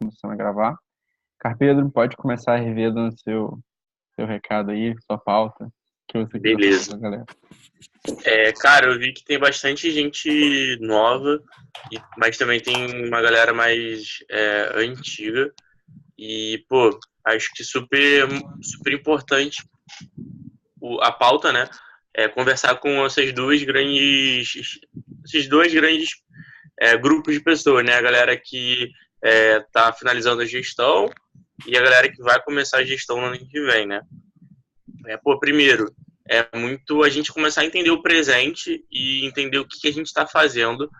começando a gravar. Carpedro, pode começar a rever dando seu recado aí, sua pauta, que você quiser falar Beleza. com a galera. Cara, eu vi que tem bastante gente nova, mas também tem uma galera mais antiga. E, pô, acho que super, super importante a pauta, né? É conversar com esses dois grandes grupos de pessoas, né? A galera que tá finalizando a gestão e a galera que vai começar a gestão no ano que vem, né? Primeiro, é muito a gente começar a entender o presente e entender o que a gente está fazendo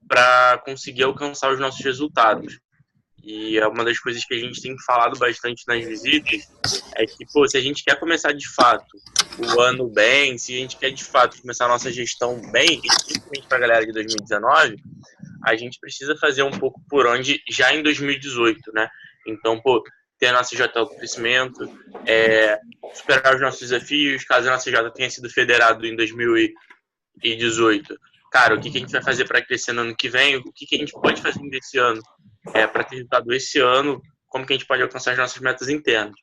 para conseguir alcançar os nossos resultados. E é uma das coisas que a gente tem falado bastante nas visitas é que, pô, se a gente quer começar de fato o ano bem, se a gente quer de fato começar a nossa gestão bem, e principalmente para a galera de 2019, a gente precisa fazer um pouco por onde já em 2018, né? Então, pô, ter a nossa JL com crescimento, superar os nossos desafios, caso a nossa J tenha sido federado em 2018. Cara, o que a gente vai fazer para crescer no ano que vem? O que a gente pode fazer desse ano para ter resultado esse ano? Como que a gente pode alcançar as nossas metas internas?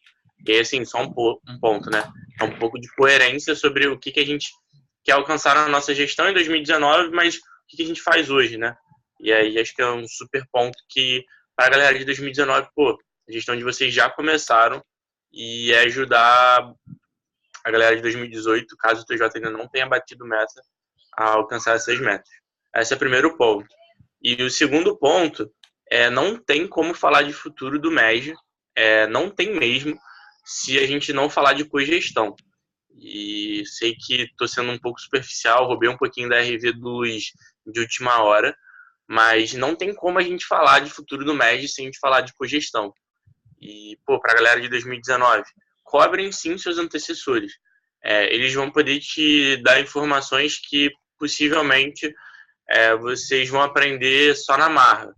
E aí, assim, só um ponto, né? É um pouco de coerência sobre o que a gente quer alcançar na nossa gestão em 2019, mas o que a gente faz hoje, né? E aí, acho que é um super ponto que, para a galera de 2019, pô, a gestão de vocês já começaram e é ajudar a galera de 2018, caso o TJ ainda não tenha batido meta, a alcançar essas metas. Esse é o primeiro ponto. E o segundo ponto não tem como falar de futuro do MEG, não tem mesmo, se a gente não falar de cogestão. E sei que estou sendo um pouco superficial, roubei um pouquinho da RV do Luiz de última hora, mas não tem como a gente falar de futuro do MEG sem a gente falar de cogestão. E, pô, para a galera de 2019, cobrem sim seus antecessores. Eles vão poder te dar informações que possivelmente vocês vão aprender só na marra.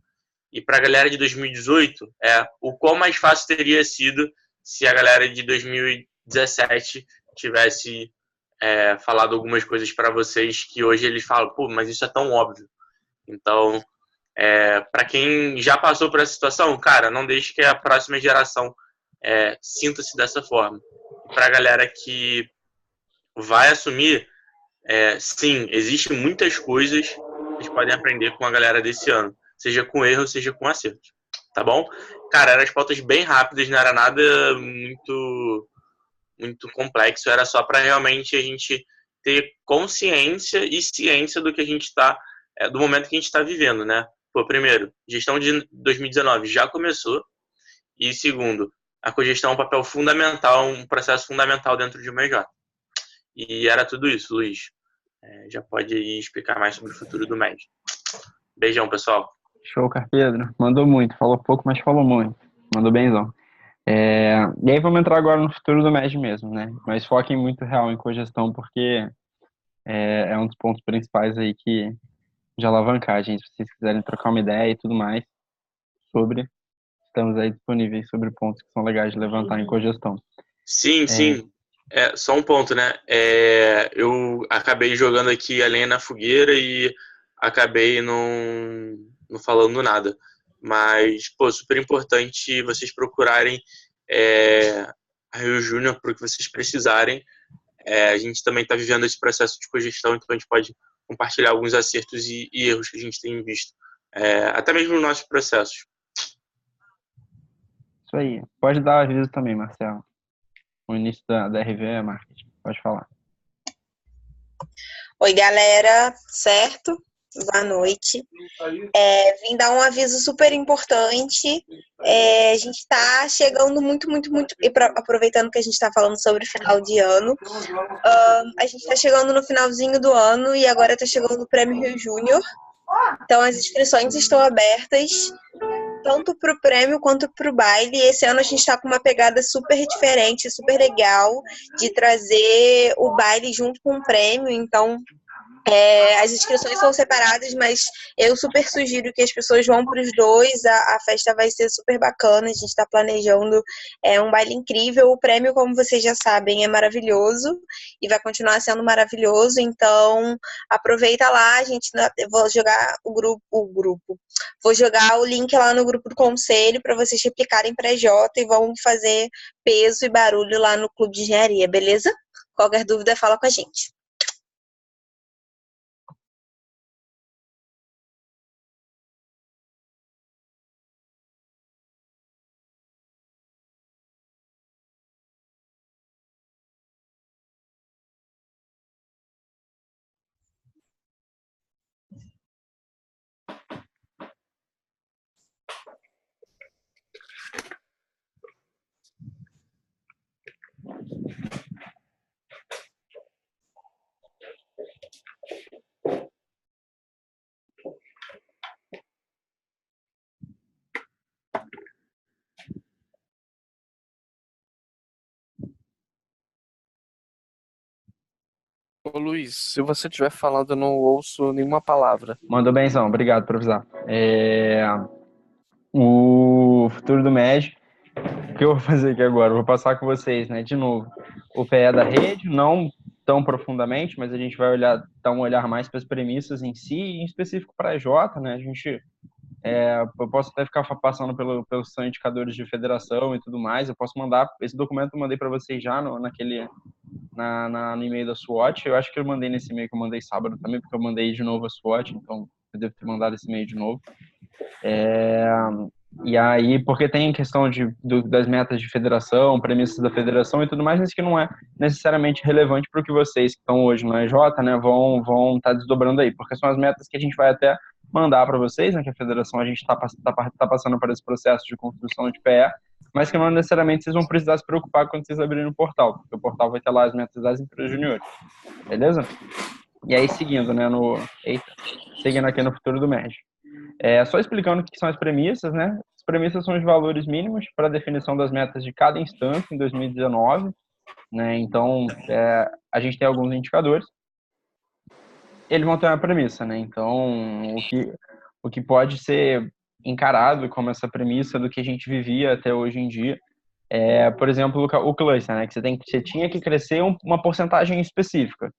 E para a galera de 2018, o quão mais fácil teria sido se a galera de 2017 tivesse falado algumas coisas para vocês que hoje eles falam, pô, mas isso é tão óbvio. Então, para quem já passou por essa situação, cara, não deixe que a próxima geração sinta-se dessa forma. Para a galera que vai assumir, sim, existem muitas coisas que vocês podem aprender com a galera desse ano, seja com erro, seja com acerto, tá bom? Cara, eram as pautas bem rápidas, não era nada muito, muito complexo, era só para realmente a gente ter consciência e ciência do que a gente está, do momento que a gente está vivendo, né? Pô, primeiro, gestão de 2019 já começou, e segundo, a cogestão é um papel fundamental, um processo fundamental dentro de uma EJ. E era tudo isso, Luiz. Já pode explicar mais sobre o futuro do MED. Beijão, pessoal. Show, Carpedro. Mandou muito, falou pouco, mas falou muito. Mandou benzão. E aí vamos entrar agora no futuro do MED mesmo, né? Mas foquem muito real em cogestão, porque é um dos pontos principais aí de alavancagem. Se vocês quiserem trocar uma ideia e tudo mais estamos aí disponíveis sobre pontos que são legais de levantar em cogestão. Sim, sim. Só um ponto, né? Eu acabei jogando aqui a lenha na fogueira e acabei não falando nada. Mas, pô, super importante vocês procurarem a Rio Júnior para o que vocês precisarem. A gente também está vivendo esse processo de cogestão, então a gente pode compartilhar alguns acertos e erros que a gente tem visto. Até mesmo nos nossos processos. Isso aí. Pode dar aviso também, Marcelo. O início da RV é marketing. Pode falar. Oi, galera. Certo? Boa noite. Vim dar um aviso super importante. A gente está chegando muito, e aproveitando que a gente está falando sobre final de ano, a gente está chegando no finalzinho do ano e agora está chegando o Prêmio Rio Júnior. Então, as inscrições estão abertas, tanto para o prêmio quanto para o baile. Esse ano a gente está com uma pegada super diferente, super legal, de trazer o baile junto com o prêmio. Então, As inscrições são separadas, mas eu super sugiro que as pessoas vão para os dois. A festa vai ser super bacana. A gente está planejando um baile incrível. O prêmio, como vocês já sabem, é maravilhoso e vai continuar sendo maravilhoso. Então, aproveita lá. Eu vou jogar o grupo. Vou jogar o link lá no grupo do conselho para vocês replicarem para Jota e vão fazer peso e barulho lá no Clube de Engenharia, beleza? Qualquer dúvida, fala com a gente. Ô Luiz, se você estiver falando, eu não ouço nenhuma palavra. Mandou benzão, obrigado por avisar. O futuro do MED, o que eu vou fazer aqui agora? Eu vou passar com vocês, né, de novo, o PE da rede, não tão profundamente, mas a gente vai dar um olhar mais para as premissas em si, em específico para a Jota, né, eu posso até ficar passando pelos são indicadores de federação e tudo mais, eu posso mandar, esse documento eu mandei para vocês já no e-mail da SWOT, eu acho que eu mandei nesse e-mail que eu mandei sábado também, porque eu mandei de novo a SWOT, então eu devo ter mandado esse e-mail de novo. E aí, porque tem questão das metas de federação, premissas da federação e tudo mais, mas que não é necessariamente relevante para o que vocês que estão hoje no EJ, né, vão estar desdobrando aí, porque são as metas que a gente vai até mandar para vocês, né, que a federação a gente está passando por esse processo de construção de PE, mas que não necessariamente vocês vão precisar se preocupar quando vocês abrirem o portal, porque o portal vai ter lá as metas das empresas juniores, beleza? E aí, seguindo, né, seguindo aqui no futuro do MED. Só explicando o que são as premissas, né? As premissas são os valores mínimos para a definição das metas de cada instância em 2019, né? Então, a gente tem alguns indicadores. Eles vão ter uma premissa, né? Então, o que pode ser encarado como essa premissa do que a gente vivia até hoje em dia por exemplo, o cluster, né? Que você tinha que crescer uma porcentagem específica.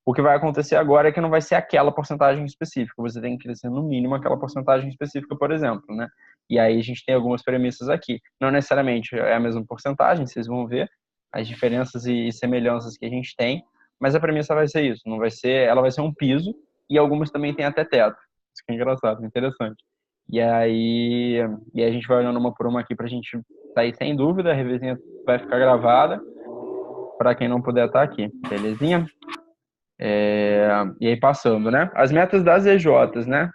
O que vai acontecer agora é que não vai ser aquela porcentagem específica, você tem que crescer no mínimo aquela porcentagem específica, por exemplo, né? E aí a gente tem algumas premissas aqui. Não necessariamente é a mesma porcentagem, vocês vão ver as diferenças e semelhanças que a gente tem, mas a premissa vai ser isso, não vai ser, ela vai ser um piso e algumas também têm até teto. Isso que é engraçado, interessante. E a gente vai olhando uma por uma aqui pra gente sair sem dúvida, a revisinha vai ficar gravada para quem não puder estar aqui, belezinha? E aí passando, né? As metas das EJs, né?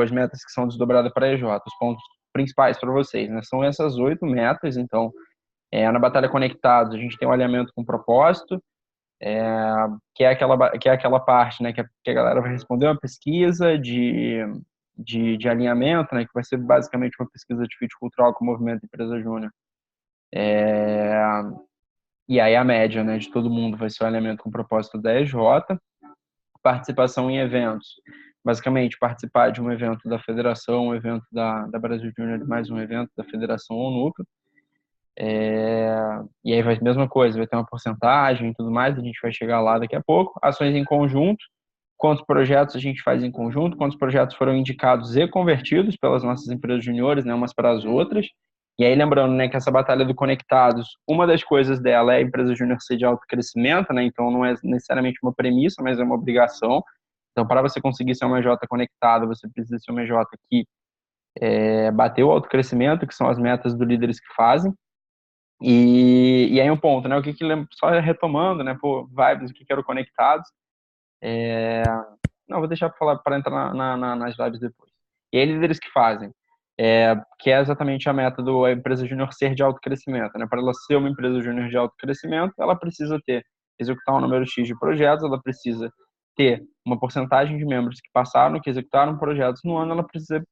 As metas que são desdobradas para EJ, os pontos principais para vocês, né? São essas 8 metas, então, na Batalha Conectados, a gente tem o alinhamento com propósito, que é aquela parte, né? Que a galera vai responder uma pesquisa de alinhamento, né? Que vai ser basicamente uma pesquisa de fit cultural com o movimento Empresa Júnior. E aí a média, né, de todo mundo vai ser o alinhamento com o propósito da EJ. Participação em eventos. Basicamente, participar de um evento da federação, um evento da Brasil Júnior, mais um evento da federação ou núcleo. E aí vai a mesma coisa, vai ter uma porcentagem e tudo mais, a gente vai chegar lá daqui a pouco. Ações em conjunto, quantos projetos a gente faz em conjunto, quantos projetos foram indicados e convertidos pelas nossas empresas juniores, né, umas para as outras. E aí lembrando, né, que essa batalha do Conectados, uma das coisas dela é a empresa júnior ser de alto crescimento, né, então não é necessariamente uma premissa, mas é uma obrigação. Então, para você conseguir ser uma EJ conectada, você precisa ser uma EJ que bateu o alto crescimento, que são as metas dos líderes que fazem. E aí um ponto, né, só retomando, né, vibes, o que era o Conectados. Não, vou deixar para falar para entrar nas vibes depois. E aí, líderes que fazem, que é exatamente a meta da empresa júnior ser de alto crescimento, né? Para ela ser uma empresa júnior de alto crescimento, ela precisa executar um número X de projetos, ela precisa ter uma porcentagem de membros que passaram, que executaram projetos no ano, ela precisa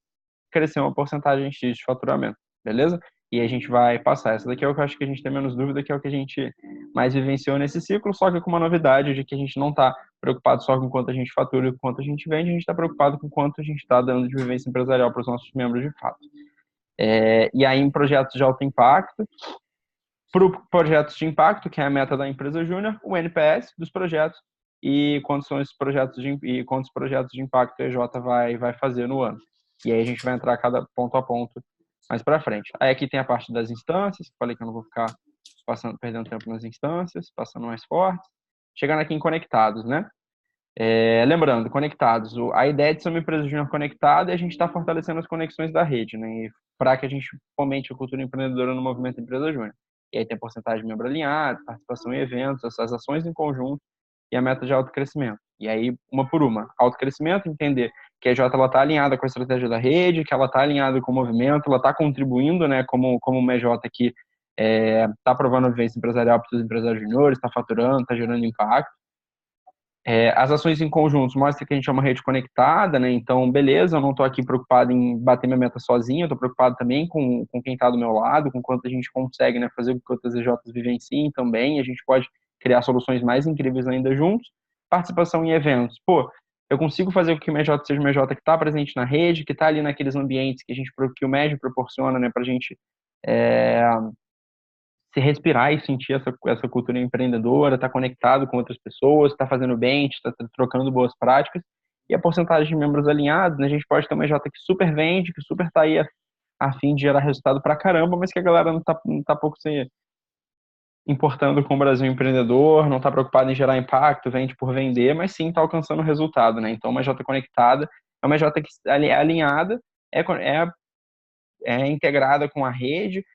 crescer uma porcentagem X de faturamento, beleza? e a gente vai passar. Essa daqui é o que eu acho que a gente tem menos dúvida, que é o que a gente mais vivenciou nesse ciclo, só que com uma novidade de que a gente não está preocupado só com quanto a gente fatura e com quanto a gente vende, a gente está preocupado com quanto a gente está dando de vivência empresarial para os nossos membros de fato. E aí, em projetos de alto impacto, para projetos de impacto, que é a meta da empresa júnior, o NPS dos projetos e quantos são esses projetos e quantos projetos de impacto a EJ vai fazer no ano. E aí a gente vai entrar cada ponto a ponto mais para frente. Aí aqui tem a parte das instâncias, falei que eu não vou ficar perdendo tempo nas instâncias, passando mais fortes. Chegando aqui em conectados, né? Lembrando, conectados, a ideia de ser uma empresa júnior conectada é a gente estar fortalecendo as conexões da rede, né? Para que a gente fomente a cultura empreendedora no movimento empresa júnior. E aí tem a porcentagem de membro alinhado, participação em eventos, essas ações em conjunto e a meta de autocrescimento. E aí, uma por uma. Autocrescimento, entender que a EJ está alinhada com a estratégia da rede, que ela está alinhada com o movimento, ela está contribuindo, né, como uma EJ que está provando a vivência empresarial para os empresários juniores, está faturando, está gerando impacto. As ações em conjunto mostram que a gente é uma rede conectada, né? Então, beleza, eu não estou aqui preocupado em bater minha meta sozinho, eu estou preocupado também com quem está do meu lado, com quanto a gente consegue, né, fazer com que outras EJs vivenciem também, a gente pode criar soluções mais incríveis ainda juntos. Participação em eventos. Pô, eu consigo fazer com que o MJ seja uma EJ que está presente na rede, que está ali naqueles ambientes que o MED proporciona, né, para a gente se respirar e sentir essa cultura empreendedora, estar conectado com outras pessoas, estar fazendo bem, estar trocando boas práticas. E a porcentagem de membros alinhados, né, a gente pode ter uma EJ que super vende, que super está aí a fim de gerar resultado pra caramba, mas que a galera não tá pouco se importando com o Brasil empreendedor, não está preocupado em gerar impacto, vende por vender, mas sim está alcançando resultado, né? Então, uma EJ conectada é uma EJ que é alinhada, é integrada com a rede,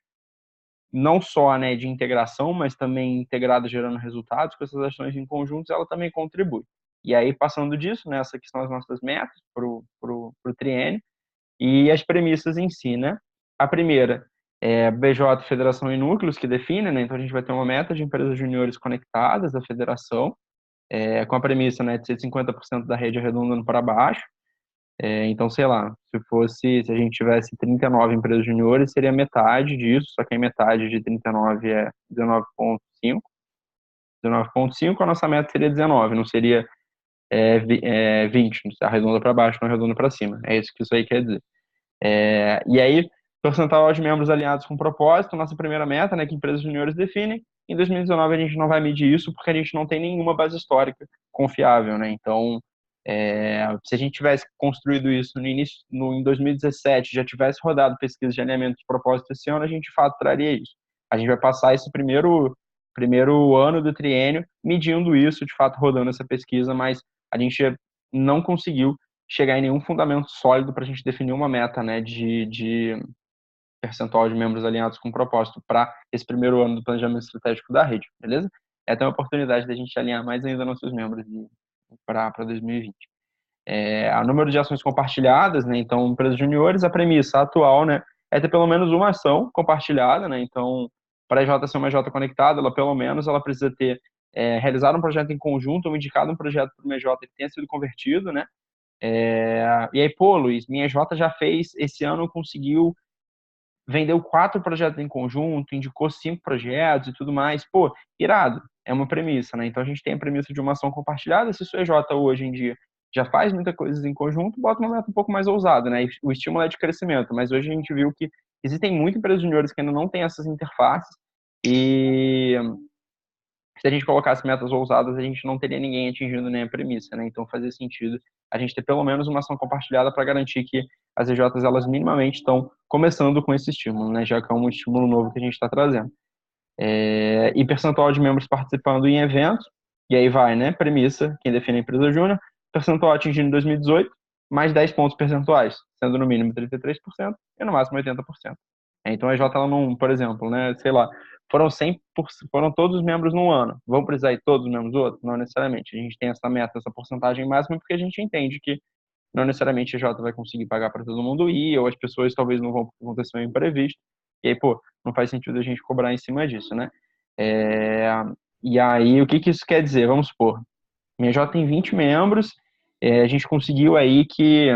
não só, né, de integração, mas também integrada gerando resultados, com essas ações em conjuntos, ela também contribui. E aí, passando disso, né, essas que são as nossas metas pro triênio e as premissas em si, né? A primeira é BJ, Federação e Núcleos, que define, né? Então, a gente vai ter uma meta de empresas juniores conectadas da federação, com a premissa, né, de ser 50% da rede arredondando para baixo. Então, sei lá, se a gente tivesse 39 empresas juniores, seria metade disso, só que a metade de 39 é 19,5. 19,5, a nossa meta seria 19, não seria 20, arredonda para baixo, não arredonda para cima. É isso que isso aí quer dizer. E aí, percentual de membros alinhados com propósito, nossa primeira meta, né, que empresas juniores definem. Em 2019 a gente não vai medir isso porque a gente não tem nenhuma base histórica confiável, né? Então, se a gente tivesse construído isso em 2017, já tivesse rodado pesquisa de alinhamento de propósito esse ano, a gente de fato traria isso. A gente vai passar esse primeiro ano do triênio medindo isso, de fato rodando essa pesquisa, mas a gente não conseguiu chegar em nenhum fundamento sólido para a gente definir uma meta, né, de percentual de membros alinhados com propósito para esse primeiro ano do planejamento estratégico da rede, beleza? É até uma oportunidade da gente alinhar mais ainda nossos membros para 2020. A número de ações compartilhadas, né? Então, empresas juniores, a premissa atual, né, é ter pelo menos uma ação compartilhada, né? Então, para a EJ ser uma EJ conectada, ela precisa ter realizado um projeto em conjunto ou indicado um projeto para uma EJ que tenha sido convertido, né? E aí, pô, Luiz, minha EJ já fez, esse ano conseguiu, vendeu 4 projetos em conjunto, indicou 5 projetos e tudo mais. Pô, irado, é uma premissa, né? Então a gente tem a premissa de uma ação compartilhada. Se sua EJ hoje em dia já faz muita coisa em conjunto, bota uma meta um pouco mais ousada, né? O estímulo é de crescimento, mas hoje a gente viu que existem muitas empresas juniores que ainda não têm essas interfaces e se a gente colocasse metas ousadas, a gente não teria ninguém atingindo nem a premissa, né? Então fazia sentido a gente ter pelo menos uma ação compartilhada para garantir que as EJs, elas minimamente estão começando com esse estímulo, né? Já que é um estímulo novo que a gente está trazendo. E percentual de membros participando em eventos, e aí vai, né? Premissa, quem define a empresa júnior, percentual atingido em 2018, mais 10 pontos percentuais, sendo no mínimo 33% e no máximo 80%. Então a EJ, ela não, por exemplo, né? Sei lá, foram todos os membros num ano. Vão precisar ir todos os membros do outro? Não necessariamente. A gente tem essa meta, essa porcentagem máxima, porque a gente entende que não necessariamente a EJ vai conseguir pagar para todo mundo ir, ou as pessoas talvez não vão acontecer um imprevisto. E aí, pô, não faz sentido a gente cobrar em cima disso, né? E aí, o que isso quer dizer? Vamos supor, minha EJ tem 20 membros, a gente conseguiu aí que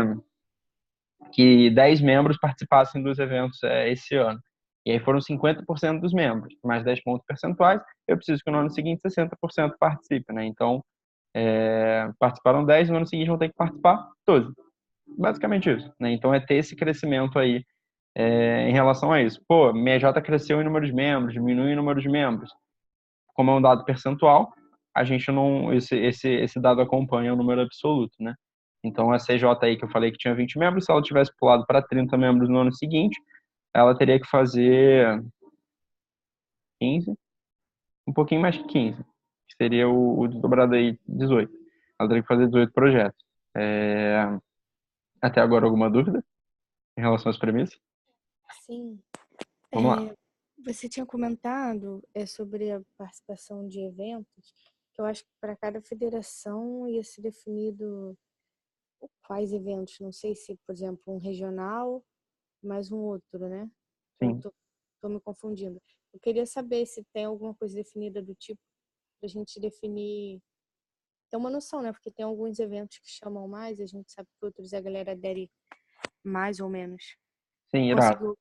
10 membros participassem dos eventos esse ano. E aí foram 50% dos membros, mais 10 pontos percentuais, eu preciso que no ano seguinte 60% participe, né? Então, participaram 10, no ano seguinte vão ter que participar 12. Basicamente isso, né? Então é ter esse crescimento aí em relação a isso. Pô, minha J cresceu em número de membros, diminui em número de membros. Como é um dado percentual, a gente não, esse dado acompanha o número absoluto, né? Então a CJ aí que eu falei que tinha 20 membros, se ela tivesse pulado para 30 membros no ano seguinte, ela teria que fazer 15, um pouquinho mais que 15, que seria o desdobrado aí 18. Ela teria que fazer 18 projetos. Até agora alguma dúvida em relação às premissas? Sim. Vamos lá. Você tinha comentado sobre a participação de eventos, que eu acho que para cada federação ia ser definido quais eventos. Não sei se, por exemplo, um regional mais um outro, né? Sim. Tô me confundindo. Eu queria saber se tem alguma coisa definida do tipo para a gente definir, ter uma noção, né? Porque tem alguns eventos que chamam mais, a gente sabe que outros a galera adere mais ou menos. Sim, irado. Conseguiu?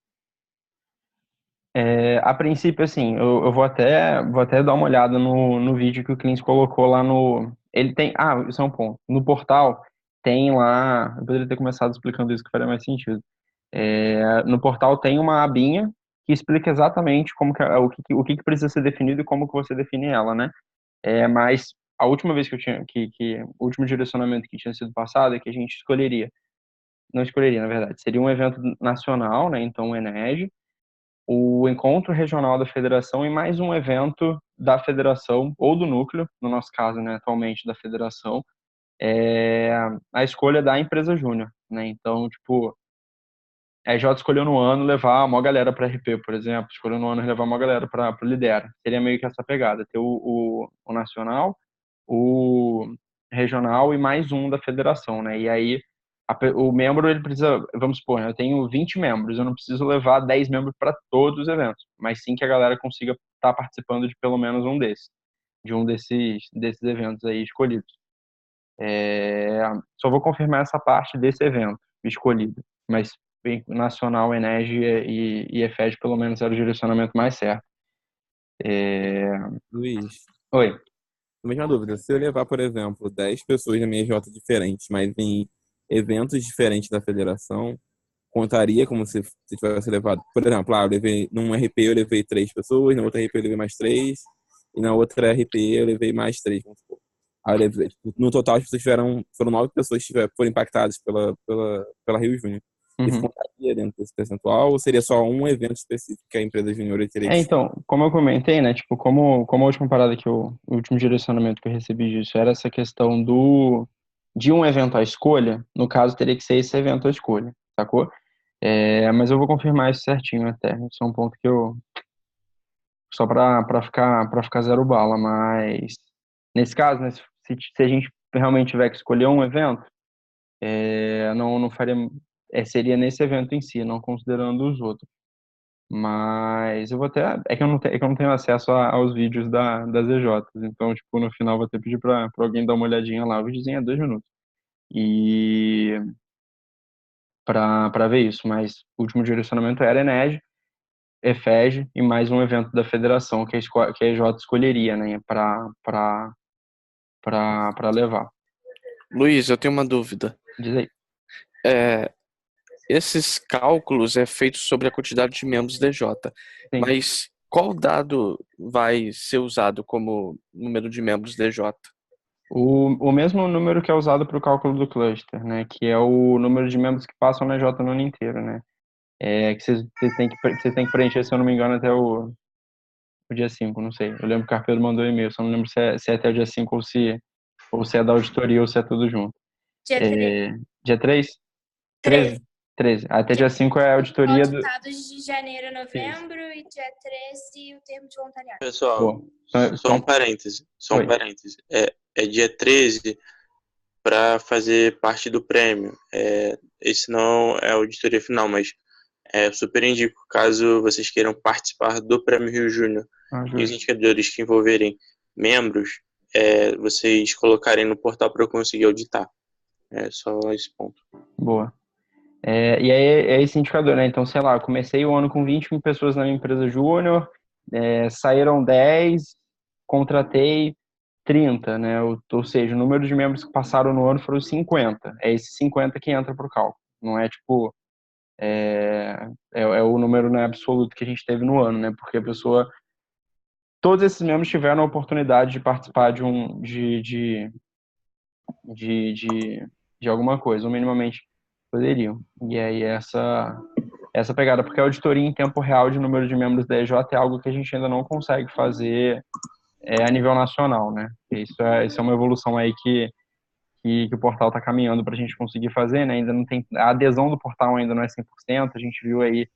A princípio, assim, eu vou até dar uma olhada no vídeo que o Clint colocou lá no. Ele tem. Ah, isso é um ponto. No portal tem lá. Eu poderia ter começado explicando isso que faria mais sentido. No portal tem uma abinha que explica exatamente como o que precisa ser definido e como que você define ela, né? Mas a última vez que eu tinha. O último direcionamento que tinha sido passado é que a gente escolheria. Não escolheria, na verdade. Seria um evento nacional, né? Então, o ENERG, o encontro regional da federação e mais um evento da federação ou do núcleo, no nosso caso, né, atualmente da federação, é a escolha da empresa júnior, né? Então, tipo, a EJ escolheu no ano levar uma galera para RP, por exemplo, escolheu no ano levar uma galera para o Lidera. Seria meio que essa pegada, ter o nacional, o regional e mais um da federação, né? E aí o membro ele precisa, vamos supor, né, eu tenho 20 membros, eu não preciso levar 10 membros para todos os eventos, mas sim que a galera consiga estar participando de pelo menos um desses, de um desses eventos aí escolhidos. Só vou confirmar essa parte desse evento escolhido, mas Nacional, Enege e EFED pelo menos era o direcionamento mais certo. Luiz, Oi. mesma dúvida. Se eu levar, por exemplo, 10 pessoas da minha J diferentes, mas em eventos diferentes da federação, contaria como se tivesse levado. Por exemplo, eu levei num RP eu levei 3 pessoas, na outra RP eu levei mais 3, e na outra RP eu levei mais 3, vamos supor. Aí eu levei, tipo, no total as pessoas foram 9 pessoas que foram impactadas pela Rio Júnior. Isso Uhum. contaria dentro desse percentual ou seria só um evento específico que a empresa júnior teria que Então, como eu comentei, né, tipo, como a última parada o último direcionamento que eu recebi disso era essa questão de um evento à escolha, no caso teria que ser esse evento à escolha, sacou? Mas eu vou confirmar isso certinho até, isso é um ponto que só para ficar zero bala, mas nesse caso, né, se a gente realmente tiver que escolher um evento, não faria, seria nesse evento em si, não considerando os outros. Mas eu vou até. É que eu não tenho acesso aos vídeos das EJs. Então, tipo, no final vou ter que pedir pra alguém dar uma olhadinha lá. O videozinho é 2 minutos. E pra ver isso. Mas o último direcionamento era ENERG, EFEG e mais um evento da federação que a EJ escolheria, né? Pra levar. Luiz, eu tenho uma dúvida. Diz aí. Esses cálculos é feito sobre a quantidade de membros DJ, Sim. mas qual dado vai ser usado como número de membros DJ? O mesmo número que é usado para o cálculo do cluster, né? Que é o número de membros que passam na EJ no ano inteiro, né? Que vocês têm que preencher, se eu não me engano, até o dia 5, não sei. Eu lembro que o Carpedo mandou e-mail, só não lembro se é até o dia 5 ou se é da auditoria ou se é tudo junto. Dia 3. Dia 3? 13? 13. Até dia 5 é a auditoria do... Auditados de janeiro a novembro e dia 13 o termo de voluntariado. Pessoal, Boa. só um parêntese. Oi. É dia 13 para fazer parte do prêmio. Esse não é a auditoria final, mas super indico, caso vocês queiram participar do Prêmio Rio Júnior e os indicadores que envolverem membros, vocês colocarem no portal para eu conseguir auditar. É só esse ponto. Boa. E aí é esse indicador, né? Então, sei lá, eu comecei o ano com 20 pessoas na minha empresa júnior, saíram 10, contratei 30, né? Ou seja, o número de membros que passaram no ano foram 50. É esse 50 que entra para o cálculo. Não é tipo, é o número, né, absoluto que a gente teve no ano, né? Porque a pessoa, todos esses membros tiveram a oportunidade de participar de alguma coisa, ou minimamente poderiam. E aí essa pegada, porque a auditoria em tempo real de número de membros da EJ é algo que a gente ainda não consegue fazer a nível nacional, né? Isso é uma evolução aí que o portal está caminhando para a gente conseguir fazer, né? Ainda não tem, a adesão do portal ainda não é 100%, a gente viu aí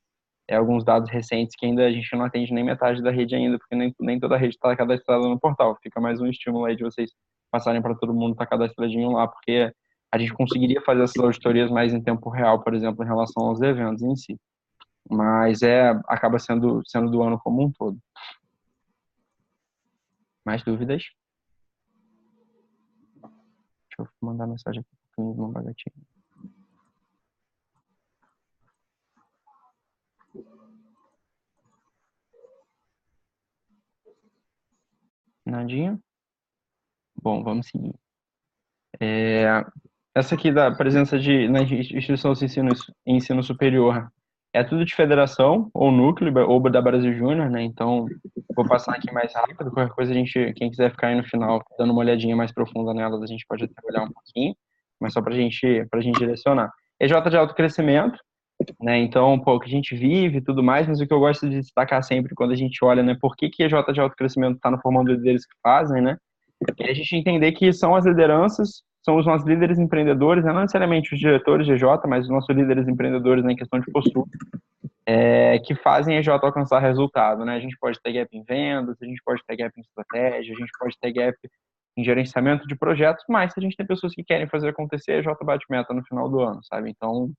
alguns dados recentes que ainda a gente não atende nem metade da rede ainda, porque nem toda a rede está cadastrada no portal. Fica mais um estímulo aí de vocês passarem para todo mundo estar cadastradinho lá, porque a gente conseguiria fazer essas auditorias mais em tempo real, por exemplo, em relação aos eventos em si. Mas acaba sendo do ano como um todo. Mais dúvidas? Deixa eu mandar mensagem aqui para o Bagatinho. Nadinha? Bom, vamos seguir. Essa aqui da presença na instituição de ensino superior é tudo de federação ou núcleo ou da Brasil Júnior, né? Então, vou passar aqui mais rápido. Qualquer coisa, quem quiser ficar aí no final dando uma olhadinha mais profunda nelas, a gente pode até olhar um pouquinho, mas só para gente direcionar. EJ de alto crescimento, né? Então, pô, o que a gente vive e tudo mais, mas o que eu gosto de destacar sempre quando a gente olha, né, por que EJ de alto crescimento está no formando líderes que fazem, né? E a gente entender que são as lideranças, são os nossos líderes empreendedores, né? Não necessariamente os diretores de EJ, mas os nossos líderes empreendedores, né, em questão de postura, que fazem a EJ alcançar resultado, né? A gente pode ter gap em vendas, a gente pode ter gap em estratégia, a gente pode ter gap em gerenciamento de projetos, mas se a gente tem pessoas que querem fazer acontecer, a EJ bate meta no final do ano, sabe? Então,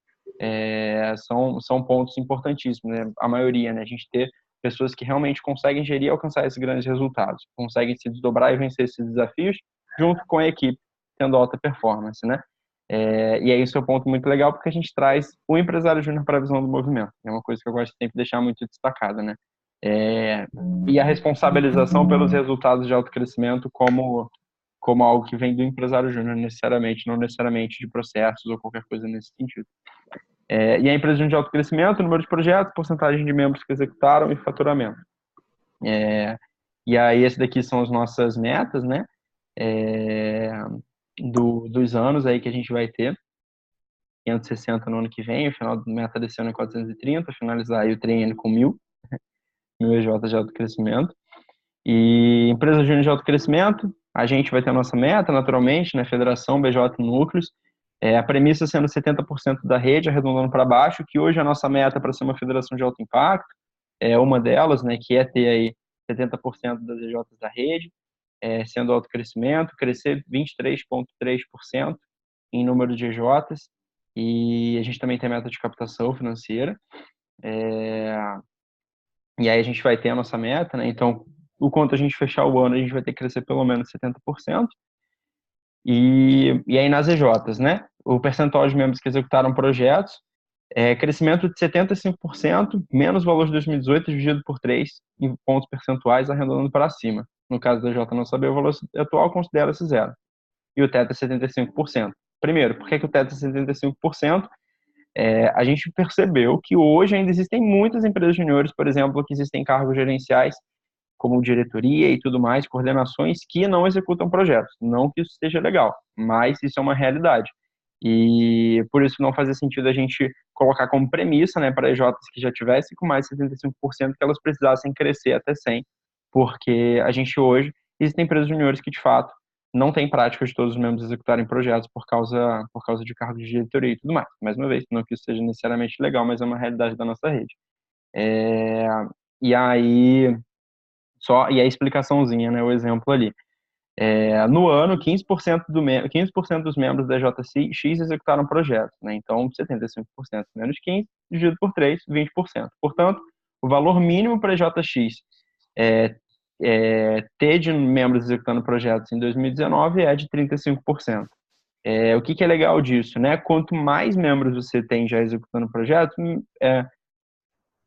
são pontos importantíssimos, né? A maioria, né? A gente ter pessoas que realmente conseguem gerir e alcançar esses grandes resultados, conseguem se desdobrar e vencer esses desafios junto com a equipe, tendo alta performance, né? E aí isso é um ponto muito legal porque a gente traz o empresário júnior para a visão do movimento. É uma coisa que eu gosto de sempre deixar muito destacada, né? E a responsabilização pelos resultados de alto crescimento como algo que vem do empresário júnior necessariamente, não necessariamente de processos ou qualquer coisa nesse sentido. E a empresa júnior de alto crescimento, número de projetos, porcentagem de membros que executaram e faturamento. E aí esse daqui são as nossas metas, né? Dos anos aí que a gente vai ter. 560 no ano que vem, o final da meta desse ano é 430, finalizar aí o triênio com 1.000 EJ de alto crescimento. E empresa júnior de alto crescimento, a gente vai ter a nossa meta, naturalmente, né? Federação, BJ e núcleos. A premissa sendo 70% da rede, arredondando para baixo, que hoje a nossa meta para ser uma federação de alto impacto é uma delas, né? Que é ter aí 70% das EJs da rede, sendo alto crescimento, crescer 23,3% em número de EJs, e a gente também tem meta de captação financeira. E aí a gente vai ter a nossa meta, né? Então, o quanto a gente fechar o ano, a gente vai ter que crescer pelo menos 70%. E aí nas EJs, né? O percentual de membros que executaram projetos crescimento de 75%, menos o valor de 2018 dividido por 3 em pontos percentuais, arredondando para cima. No caso da EJ não saber, o valor atual considera-se zero. E o teto é 75%. Primeiro, por que o teto é 75%? A gente percebeu que hoje ainda existem muitas empresas juniores, por exemplo, que existem cargos gerenciais, como diretoria e tudo mais, coordenações que não executam projetos. Não que isso esteja legal, mas isso é uma realidade. E por isso não fazia sentido a gente colocar como premissa, né, para EJs que já tivessem com mais de 75% que elas precisassem crescer até 100, porque a gente hoje, existem empresas juniores que de fato não tem prática de todos os membros executarem projetos por causa de cargos de diretoria e tudo mais. Mais uma vez, não que isso seja necessariamente legal, mas é uma realidade da nossa rede. E aí, e a explicaçãozinha, né, o exemplo ali. No ano, 15% dos membros da JX executaram projetos, né? Então, 75% menos 15, dividido por 3, 20%. Portanto, o valor mínimo para a JX ter de membros executando projetos em 2019 é de 35%. O que é legal disso, né? Quanto mais membros você tem já executando o projeto,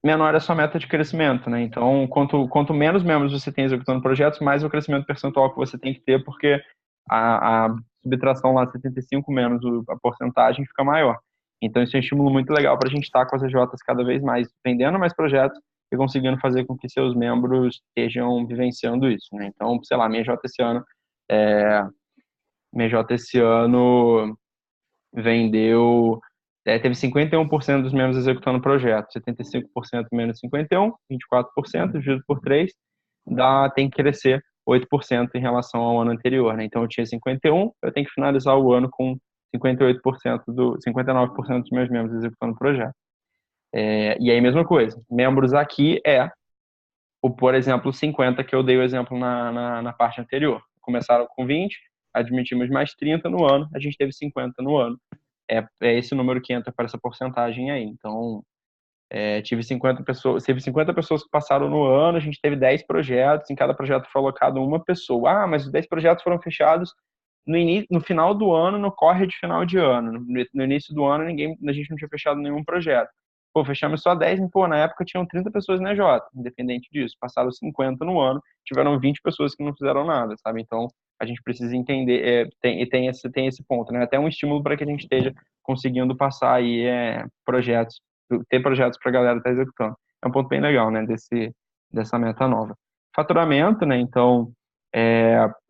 menor é a sua meta de crescimento, né? Então, quanto menos membros você tem executando projetos, mais o crescimento percentual que você tem que ter, porque a subtração lá, 75 menos a porcentagem, fica maior. Então, isso é um estímulo muito legal para a gente estar com as EJs cada vez mais, vendendo mais projetos e conseguindo fazer com que seus membros estejam vivenciando isso, né? Então, sei lá, minha EJ esse ano vendeu, teve 51% dos membros executando o projeto, 75% menos 51, 24%, dividido por 3, tem que crescer 8% em relação ao ano anterior, né? Então eu tinha 51, eu tenho que finalizar o ano com 59% dos meus membros executando o projeto. E aí, mesma coisa, membros aqui por exemplo, 50 que eu dei o exemplo na parte anterior. Começaram com 20, admitimos mais 30 no ano, a gente teve 50 no ano. É esse número que entra para essa porcentagem aí. Então, tive 50 pessoas que passaram no ano, a gente teve 10 projetos, em cada projeto foi alocado uma pessoa. Mas os 10 projetos foram fechados no final do ano, no corre de final de ano. No início do ano, a gente não tinha fechado nenhum projeto. Pô, fechamos só 10, na época tinham 30 pessoas na EJ, independente disso. Passaram 50 no ano, tiveram 20 pessoas que não fizeram nada, sabe? Então, a gente precisa entender, tem esse ponto, né? Até um estímulo para que a gente esteja conseguindo passar aí ter projetos para a galera estar executando. É um ponto bem legal, né, dessa meta nova. Faturamento, né, então,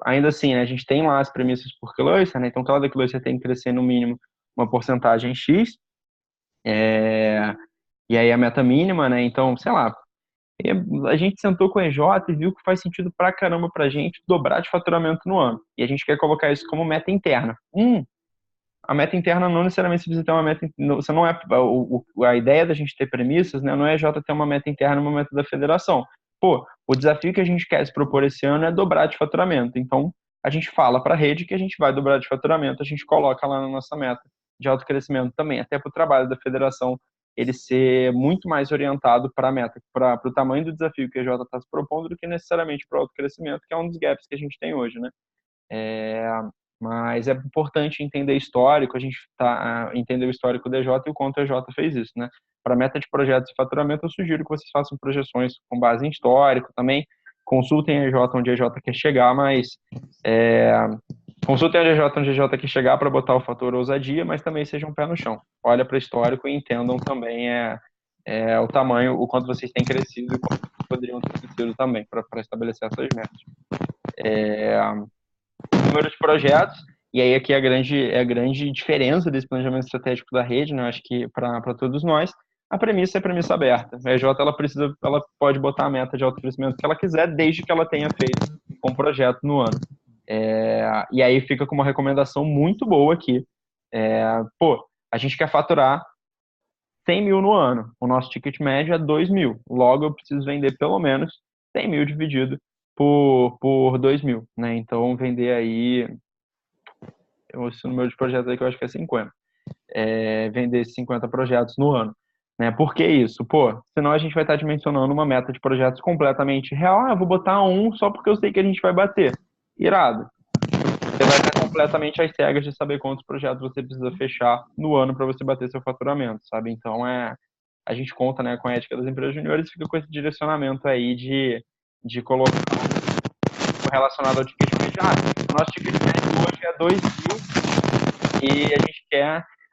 ainda assim, né, a gente tem lá as premissas por cluster, né, então cada cluster tem que crescer no mínimo uma porcentagem X, e aí a meta mínima, né, então, sei lá, a gente sentou com a EJ e viu que faz sentido pra caramba pra gente dobrar de faturamento no ano, e a gente quer colocar isso como meta interna. A meta interna não necessariamente precisa ter uma meta. Você não a ideia da gente ter premissas, né? Não é a J ter uma meta interna, uma meta da federação. Pô, o desafio que a gente quer se propor esse ano é dobrar de faturamento. Então, a gente fala para a rede que a gente vai dobrar de faturamento, a gente coloca lá na nossa meta de autocrescimento também, até para o trabalho da federação ele ser muito mais orientado para a meta, para o tamanho do desafio que a J está se propondo, do que necessariamente para o autocrescimento, que é um dos gaps que a gente tem hoje, né? Mas é importante entender histórico, a gente entender o histórico da EJ e o quanto a EJ fez isso, né? Para meta de projetos e faturamento, eu sugiro que vocês façam projeções com base em histórico também. Consultem a EJ onde a EJ quer chegar, mas consultem a EJ onde a EJ quer chegar para botar o fator ousadia, mas também sejam um pé no chão. Olha para o histórico e entendam também o tamanho, o quanto vocês têm crescido e o quanto vocês poderiam ter crescido também para estabelecer essas metas. Número de projetos, e aí aqui é a grande diferença desse planejamento estratégico da rede, né? Acho que para todos nós, a premissa é a premissa aberta. A EJ ela pode botar a meta de autocrescimento que ela quiser, desde que ela tenha feito um projeto no ano. E aí fica com uma recomendação muito boa aqui. A gente quer faturar 100 mil no ano. O nosso ticket médio é 2 mil. Logo, eu preciso vender pelo menos 100 mil dividido por 2 mil, né? Então, vender aí, esse número de projetos aí que eu acho que é 50. Vender 50 projetos no ano, né? Por que isso? Senão a gente vai estar dimensionando uma meta de projetos completamente real. Eu vou botar um só porque eu sei que a gente vai bater. Irado. Você vai estar completamente às cegas de saber quantos projetos você precisa fechar no ano para você bater seu faturamento, sabe? Então, a gente conta, né, com a ética das empresas juniores e fica com esse direcionamento aí de colocar relacionado ao ticket médio. O nosso ticket médio hoje é 2 mil e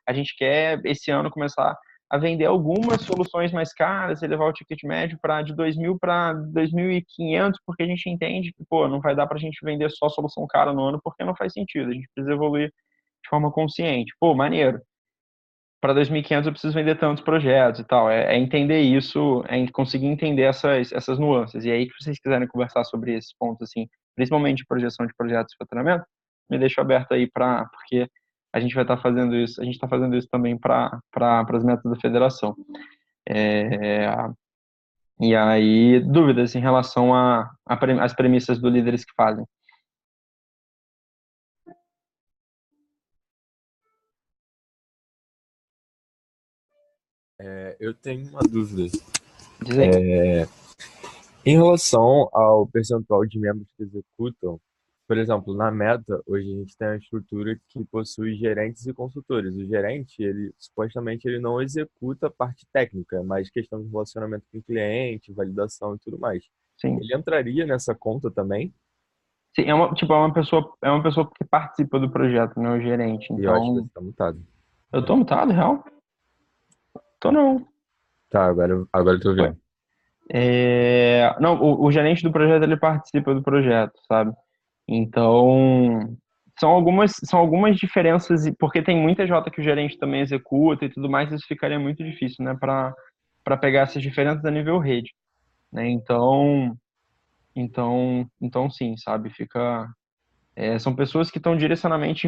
a gente quer esse ano começar a vender algumas soluções mais caras e levar o ticket médio de 2 mil para 2.500, porque a gente entende que, não vai dar para a gente vender só solução cara no ano, porque não faz sentido. A gente precisa evoluir de forma consciente. Maneiro. Para 2.500 eu preciso vender tantos projetos e tal. É entender isso, conseguir entender essas nuances. E aí, se vocês quiserem conversar sobre esses pontos, assim, principalmente projeção de projetos e faturamento, me deixo aberto aí porque a gente vai estar fazendo isso, a gente está fazendo isso também para as metas da federação. E aí, dúvidas em relação às premissas do Líderes que Fazem? Eu tenho uma dúvida. Diz aí. Em relação ao percentual de membros que executam, por exemplo, na Meta, hoje a gente tem uma estrutura que possui gerentes e consultores. O gerente, ele supostamente ele não executa a parte técnica, é mais questão de relacionamento com o cliente, validação e tudo mais. Sim. Ele entraria nessa conta também? Sim, tipo, é uma pessoa que participa do projeto, não é o gerente. E eu acho que você Então, está mutado. eu tô mutado, real? Tô não. Tá, agora eu tô Ué. vendo. Não, o gerente do projeto, ele participa do projeto, sabe? Então, são algumas diferenças, porque tem muita J que o gerente também executa e tudo mais, isso ficaria muito difícil, né, para pegar essas diferenças a nível rede, né? Então sim, sabe? São pessoas que estão diretamente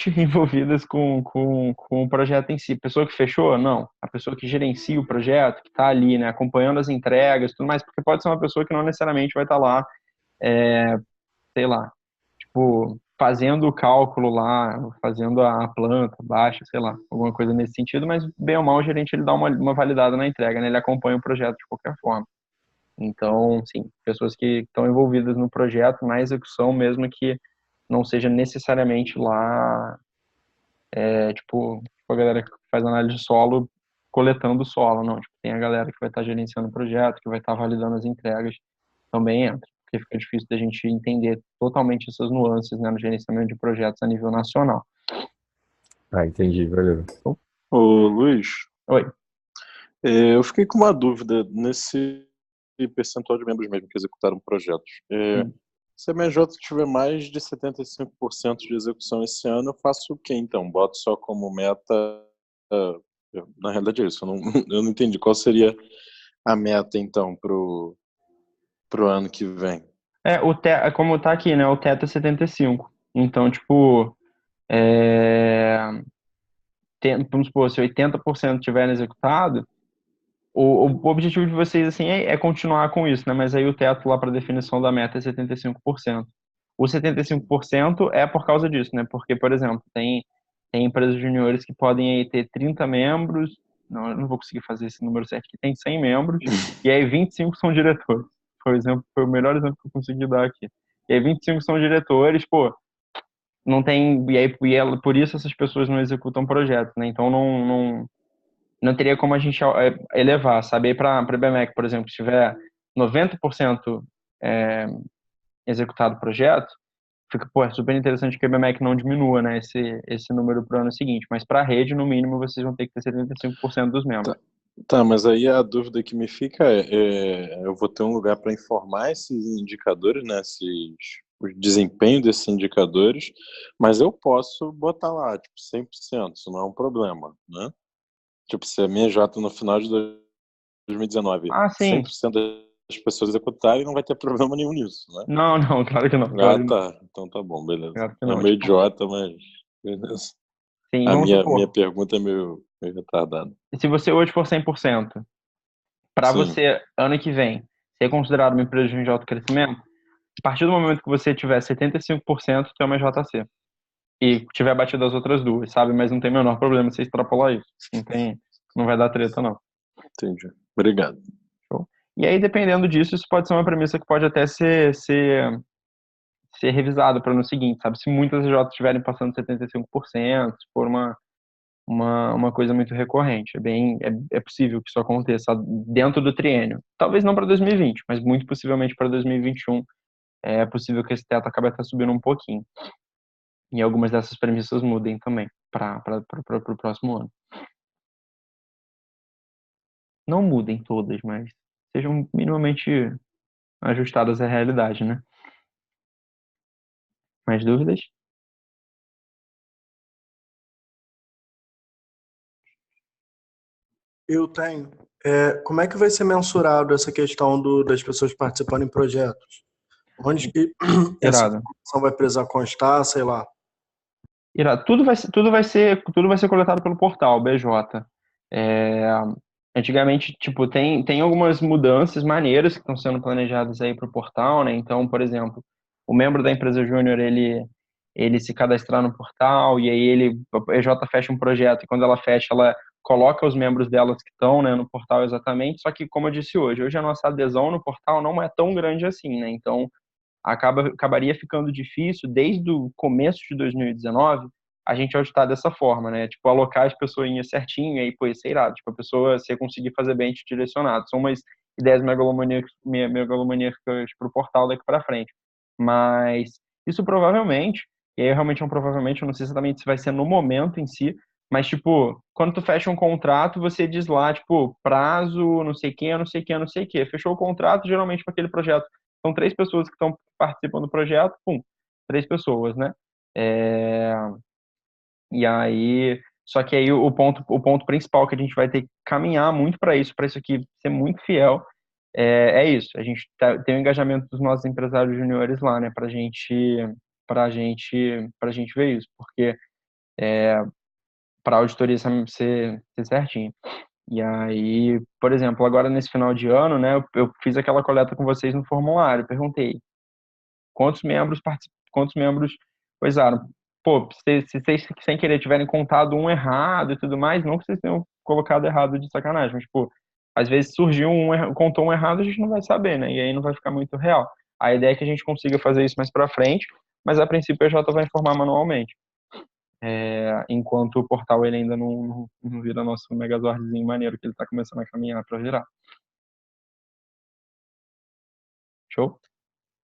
envolvidas com o projeto em si. Pessoa que fechou? Não. A pessoa que gerencia o projeto, que está ali, né, acompanhando as entregas e tudo mais, porque pode ser uma pessoa que não necessariamente vai estar lá, sei lá, tipo, fazendo o cálculo lá, fazendo a planta baixa, sei lá, alguma coisa nesse sentido, mas bem ou mal o gerente ele dá uma validada na entrega, né? Ele acompanha o projeto de qualquer forma. Então, sim, pessoas que estão envolvidas no projeto, na execução, mesmo que não seja necessariamente lá, tipo a galera que faz análise de solo, coletando o solo, não. Tipo, tem a galera que vai estar gerenciando o projeto, que vai estar validando as entregas, também entra, porque fica difícil da gente entender totalmente essas nuances, né, no gerenciamento de projetos a nível nacional. Ah, entendi, valeu. Ô, Luiz, Oi. eu fiquei com uma dúvida nesse percentual de membros mesmo que executaram projetos. Se a minha J tiver mais de 75% de execução esse ano, eu faço o quê então? Boto só como meta. Na realidade é isso, eu não entendi. Qual seria a meta então pro ano que vem? Como tá aqui, né, o teto é 75. Então, tipo, vamos supor, se 80% tiverem executado, o objetivo de vocês, assim, é continuar com isso, né? Mas aí o teto lá para definição da meta é 75%. O 75% é por causa disso, né? Porque, por exemplo, tem empresas juniores que podem aí ter 30 membros, não, eu não vou conseguir fazer esse número certo, que tem 100 membros, e aí 25 são diretores. Foi o melhor exemplo que eu consegui dar aqui. E aí 25 são diretores, pô, não tem, por isso essas pessoas não executam projetos, né? Então não teria como a gente elevar, sabe? Para BMEC, por exemplo, se tiver 90% executado o projeto, fica, pô, é super interessante que a BMEC não diminua, né, esse número para o ano seguinte. Mas para a rede, no mínimo, vocês vão ter que ter 75% dos membros. Tá, mas aí a dúvida que me fica eu vou ter um lugar para informar esses indicadores, né, o desempenho desses indicadores, mas eu posso botar lá, tipo, 100%, isso não é um problema, né? Tipo, se a minha J no final de 2019, sim. 100% das pessoas executarem, não vai ter problema nenhum nisso, né? Não, claro que não. Tá. Então tá bom, beleza. Claro que não. É meio idiota, mas beleza. Sim, A minha pergunta é meio retardada. E se você hoje for 100%, para você, ano que vem, ser considerado uma empresa de alto crescimento, a partir do momento que você tiver 75%, tu é uma JC. E tiver batido as outras duas, sabe? Mas não tem o menor problema você extrapolar isso. Não vai dar treta, não. Entendi. Obrigado. Show. E aí, dependendo disso, isso pode ser uma premissa que pode até ser revisada para o ano seguinte, sabe? Se muitas J estiverem passando 75%, se for uma coisa muito recorrente. É possível que isso aconteça dentro do triênio. Talvez não para 2020, mas muito possivelmente para 2021 é possível que esse teto acabe até subindo um pouquinho. E algumas dessas premissas mudem também para o próximo ano. Não mudem todas, mas sejam minimamente ajustadas à realidade, né? Mais dúvidas? Eu tenho. Como é que vai ser mensurado essa questão das pessoas participando em projetos? Onde que essa informação vai precisar constar, sei lá? Tudo vai ser coletado pelo portal BJ. Antigamente, tipo, tem algumas mudanças maneiras que estão sendo planejadas aí para o portal, né? Então, por exemplo, o membro da empresa júnior, ele se cadastrar no portal e aí a EJ fecha um projeto e quando ela fecha, ela coloca os membros delas que estão, né, no portal exatamente, só que, como eu disse hoje a nossa adesão no portal não é tão grande assim, né? Então, acabaria ficando difícil, desde o começo de 2019, a gente auditar dessa forma, né? Tipo, alocar as pessoinhas certinho, e aí, pô, isso é irado. Tipo, a pessoa, você conseguir fazer bem te direcionado. São umas ideias megalomaníacas pro portal daqui para frente. Mas isso provavelmente, e aí realmente é um provavelmente, eu não sei exatamente se vai ser no momento em si, mas, tipo, quando tu fecha um contrato, você diz lá, tipo, prazo, não sei quem, não sei quem, não sei o quê. Fechou o contrato, geralmente, para aquele projeto. São 3 pessoas que participam do projeto, pum, 3 pessoas, né? E aí, só que aí o ponto principal que a gente vai ter que caminhar muito para isso aqui ser muito fiel, é isso. A gente tem o engajamento dos nossos empresários juniores lá, né? Pra gente ver isso, porque para a auditoria ser certinho. E aí, por exemplo, agora nesse final de ano, né, eu fiz aquela coleta com vocês no formulário, perguntei quantos membros coisaram. Pô, se vocês sem querer tiverem contado um errado e tudo mais, não que vocês tenham colocado errado de sacanagem, mas, pô, às vezes surgiu contou um errado, a gente não vai saber, né? E aí não vai ficar muito real. A ideia é que a gente consiga fazer isso mais pra frente, mas a princípio a Jota vai informar manualmente. Enquanto o portal ele ainda não vira nosso megazordzinho maneiro, que ele tá começando a caminhar pra virar. Show?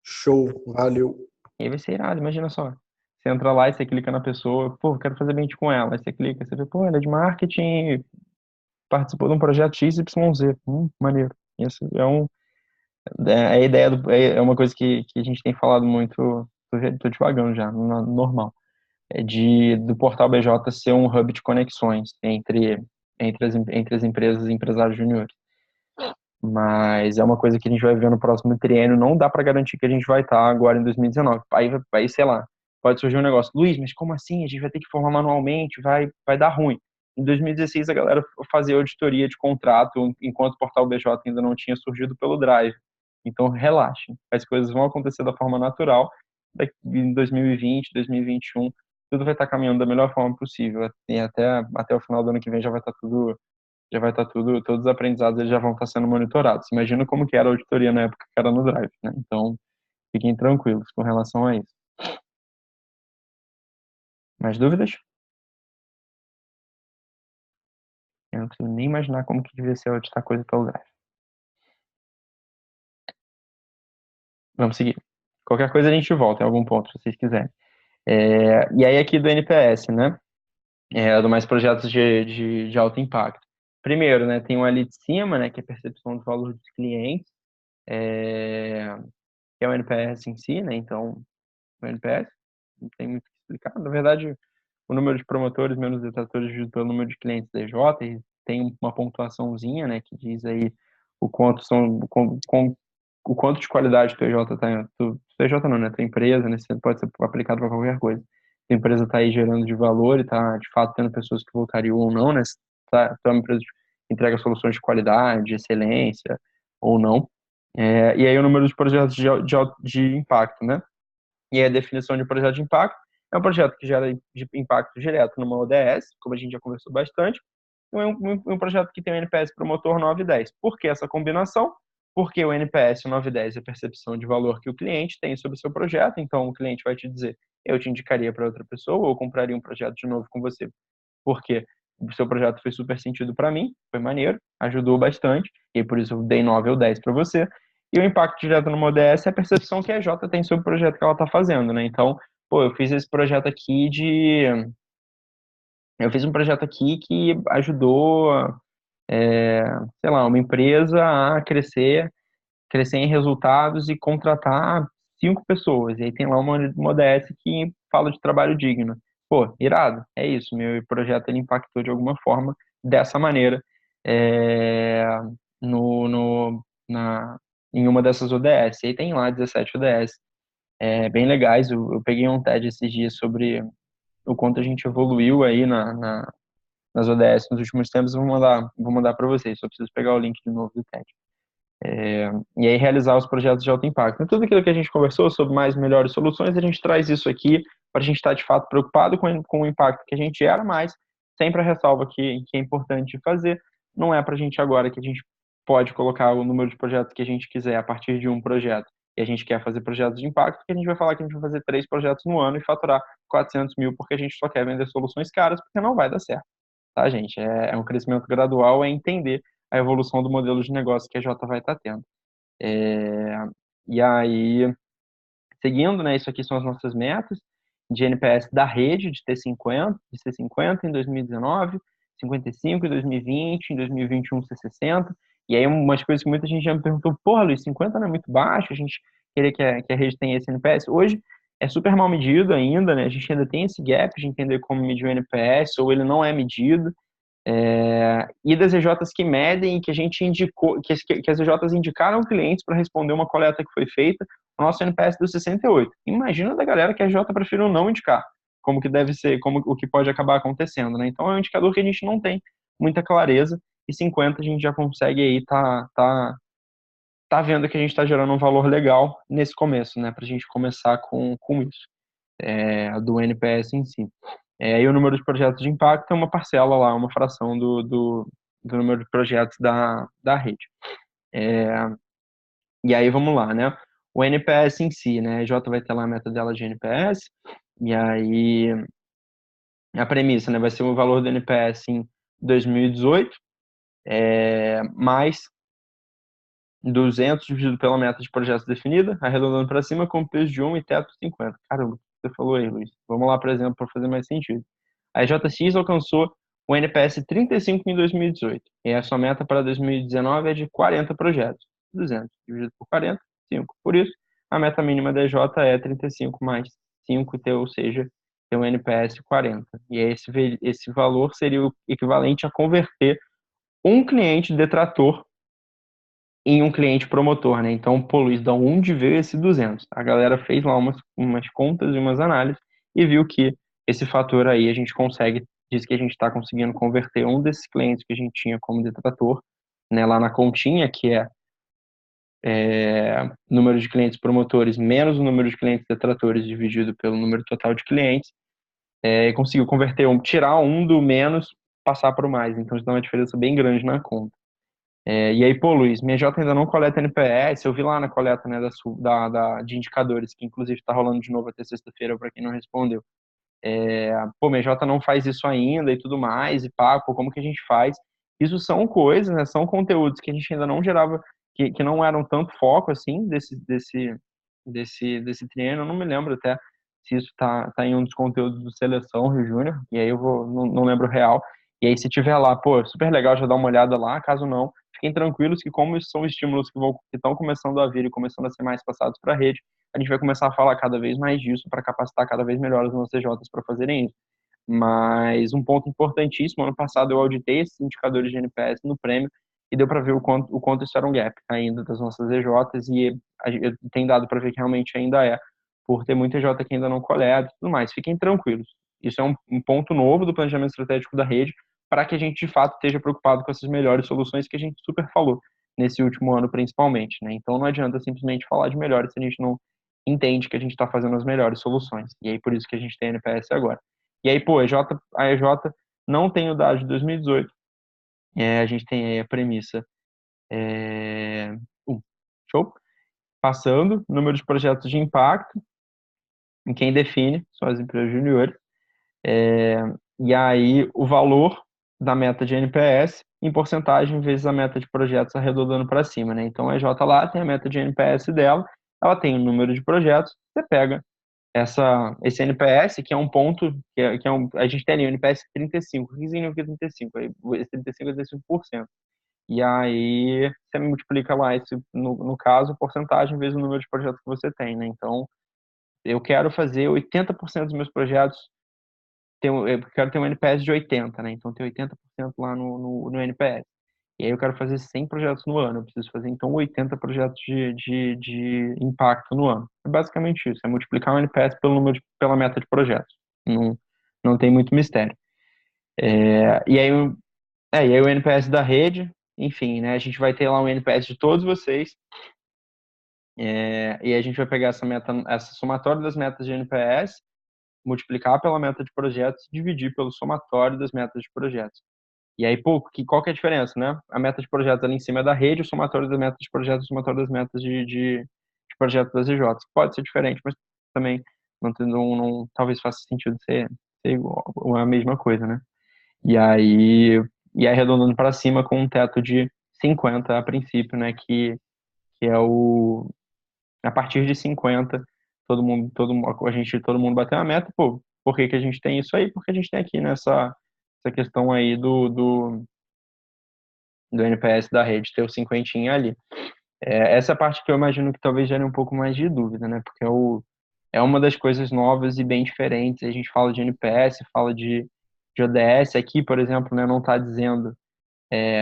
Show, valeu. E aí vai ser irado, imagina só. Você entra lá e você clica na pessoa, pô, quero fazer bench com ela. Aí você clica, você vê, pô, ela é de marketing, participou de um projeto XYZ. Maneiro. Isso a ideia é uma coisa que a gente tem falado muito, tô devagando já, normal. Do portal BJ ser um hub de conexões entre as empresas e empresários juniores. Mas é uma coisa que a gente vai ver no próximo triênio, não dá para garantir que a gente vai estar agora em 2019. Aí, sei lá, pode surgir um negócio, Luiz, mas como assim? A gente vai ter que formar manualmente, vai dar ruim. Em 2016 a galera fazia auditoria de contrato, enquanto o portal BJ ainda não tinha surgido pelo Drive. Então relaxem, as coisas vão acontecer da forma natural. Em 2020, 2021, tudo vai estar caminhando da melhor forma possível. E até o final do ano que vem já vai estar tudo, todos os aprendizados eles já vão estar sendo monitorados. Imagina como que era a auditoria na época que era no Drive, né? Então, fiquem tranquilos com relação a isso. Mais dúvidas? Eu não consigo nem imaginar como que devia ser auditar coisa pelo Drive. Vamos seguir. Qualquer coisa a gente volta em algum ponto, se vocês quiserem. E aí aqui do NPS, né? Do mais projetos de alto impacto. Primeiro, né, tem um ali de cima, né, que é a percepção do valor dos clientes, que é o NPS em si, né? Então, o NPS não tem muito o que explicar. Na verdade, o número de promotores menos detratores dividido pelo número de clientes da EJ, e tem uma pontuaçãozinha, né, que diz aí o quanto o quanto de qualidade tua EJ tá, tua EJ não, né, tua empresa, né, pode ser aplicado para qualquer coisa. A empresa está aí gerando de valor e está, de fato, tendo pessoas que voltariam ou não, né? Tu é uma empresa que entrega soluções de qualidade, de excelência ou não. E aí o número de projetos de impacto, né? E aí a definição de projeto de impacto é um projeto que gera de impacto direto numa ODS, como a gente já conversou bastante, e um projeto que tem o NPS promotor 9 e 10. Por que essa combinação? Porque o NPS 9 e 10 é a percepção de valor que o cliente tem sobre o seu projeto, então o cliente vai te dizer, eu te indicaria para outra pessoa ou compraria um projeto de novo com você, porque o seu projeto fez super sentido para mim, foi maneiro, ajudou bastante, e por isso eu dei 9 ou 10 para você. E o impacto direto no ODS é a percepção que a Jota tem sobre o projeto que ela está fazendo, né? Então, pô, eu fiz esse projeto aqui eu fiz um projeto aqui que ajudou, sei lá, uma empresa a crescer em resultados e contratar 5 pessoas. E aí tem lá uma ODS que fala de trabalho digno. Pô, irado, é isso. Meu projeto ele impactou de alguma forma dessa maneira em uma dessas ODS. E aí tem lá 17 ODS bem legais. Eu peguei um TED esses dias sobre o quanto a gente evoluiu aí nas ODS nos últimos tempos. Eu vou mandar para vocês. Só preciso pegar o link de novo do TED. E aí realizar os projetos de alto impacto. Então, tudo aquilo que a gente conversou sobre mais melhores soluções, a gente traz isso aqui para a gente estar de fato preocupado com o impacto que a gente gera, mas sempre a ressalva que é importante fazer, não é para a gente agora que a gente pode colocar o número de projetos que a gente quiser a partir de um projeto, e a gente quer fazer projetos de impacto, que a gente vai falar que a gente vai fazer 3 projetos no ano e faturar 400 mil porque a gente só quer vender soluções caras, porque não vai dar certo, tá, gente? É um crescimento gradual, é entender a evolução do modelo de negócio que a Jota vai estar tendo. E aí, seguindo, né, isso aqui são as nossas metas de NPS da rede, de ser 50 em 2019, 55 em 2020, em 2021 ser 60. E aí umas coisas que muita gente já me perguntou, porra, Luiz, 50 não é muito baixo, a gente queria que a rede tenha esse NPS. Hoje é super mal medido ainda, né? A gente ainda tem esse gap de entender como medir o NPS, ou ele não é medido. E das EJs que medem e que a gente indicou, que as EJs indicaram clientes para responder uma coleta que foi feita, o nosso NPS deu 68. Imagina da galera que a EJ preferiu não indicar, como que deve ser, como o que pode acabar acontecendo, né? Então é um indicador que a gente não tem muita clareza, e 50 a gente já consegue aí tá vendo que a gente está gerando um valor legal nesse começo, né? Para a gente começar com isso, do NPS em si. E o número de projetos de impacto é uma parcela lá, uma fração do número de projetos da rede. E aí vamos lá, né? O NPS em si, né? A Jota vai ter lá a meta dela de NPS, e aí a premissa, né? Vai ser o valor do NPS em 2018, mais 200 dividido pela meta de projetos definida, arredondando para cima com peso de 1 e teto 50. Caramba, você falou aí, Luiz. Vamos lá, por exemplo, para fazer mais sentido. A JX alcançou o NPS 35 em 2018. E a sua meta para 2019 é de 40 projetos. 200 dividido por 40, 5. Por isso, a meta mínima da EJ é 35 mais 5, ou seja, tem um NPS 40. E esse valor seria o equivalente a converter um cliente detrator em um cliente promotor, né? Então, pô, Luiz, da onde veio esse 200? A galera fez lá umas contas e umas análises e viu que esse fator aí a gente consegue, diz que a gente está conseguindo converter um desses clientes que a gente tinha como detrator, né, lá na continha, que número de clientes promotores menos o número de clientes detratores dividido pelo número total de clientes, e conseguiu converter tirar um do menos, passar para o mais. Então, isso dá uma diferença bem grande na conta. E aí, pô, Luiz, minha J ainda não coleta NPS, eu vi lá na coleta, né, de indicadores, que inclusive está rolando de novo até sexta-feira, para quem não respondeu. Pô, minha J não faz isso ainda e tudo mais, e pá, pô, como que a gente faz? Isso são coisas, né, são conteúdos que a gente ainda não gerava, que não eram tanto foco, assim, desse triênio. Eu não me lembro até se isso tá em um dos conteúdos do Seleção Rio Júnior, e aí eu não lembro real. E aí, se tiver lá, pô, super legal já dar uma olhada lá, caso não, fiquem tranquilos que como isso são estímulos que estão começando a vir e começando a ser mais passados para a rede, a gente vai começar a falar cada vez mais disso para capacitar cada vez melhor os nossos CJs para fazerem isso. Mas um ponto importantíssimo, ano passado eu auditei esses indicadores de NPS no prêmio e deu para ver o quanto isso era um gap ainda das nossas EJs, e tem dado para ver que realmente ainda por ter muita EJ que ainda não coleta e tudo mais. Fiquem tranquilos. Isso é um ponto novo do planejamento estratégico da rede, para que a gente, de fato, esteja preocupado com essas melhores soluções que a gente super falou nesse último ano, principalmente, né? Então, não adianta simplesmente falar de melhores se a gente não entende que a gente está fazendo as melhores soluções. E aí, por isso que a gente tem NPS agora. E aí, pô, a EJ não tem o dado de 2018. A gente tem aí a premissa. Show? Passando, número de projetos de impacto, em quem define são as empresas juniores. E aí, o valor da meta de NPS em porcentagem vezes a meta de projetos arredondando para cima, né? Então, a EJ lá tem a meta de NPS dela, ela tem o número de projetos, você pega esse NPS, que é um ponto, a gente tem ali o NPS 35, o que significa 35? Esse 35 é 35%. E aí, você multiplica lá, no caso, porcentagem vezes o número de projetos que você tem, né? Então, eu quero fazer 80% dos meus projetos, eu quero ter um NPS de 80, né? Então, tem 80% lá no NPS. E aí, eu quero fazer 100 projetos no ano. Eu preciso fazer, então, 80 projetos de impacto no ano. É basicamente isso. É multiplicar o NPS pela meta de projetos. Não tem muito mistério. E aí o NPS da rede, enfim, né? A gente vai ter lá um NPS de todos vocês. E a gente vai pegar essa somatória das metas de NPS multiplicar pela meta de projetos e dividir pelo somatório das metas de projetos. E aí, pô, qual que é a diferença, né? A meta de projetos ali em cima é da rede, o somatório das metas de projetos, o somatório das metas de projetos das EJs. Pode ser diferente, mas também talvez faça sentido ser igual, ou a mesma coisa, né? E aí, arredondando para cima com um teto de 50 a princípio, né? Que é a partir de 50, todo mundo bateu a meta, pô, por que que a gente tem isso aí? Porque a gente tem aqui essa questão aí do NPS da rede, ter o cinquentinha ali. Essa parte que eu imagino que talvez gere um pouco mais de dúvida, né? Porque é uma das coisas novas e bem diferentes. A gente fala de NPS, fala de ODS. Aqui, por exemplo, né, não está dizendo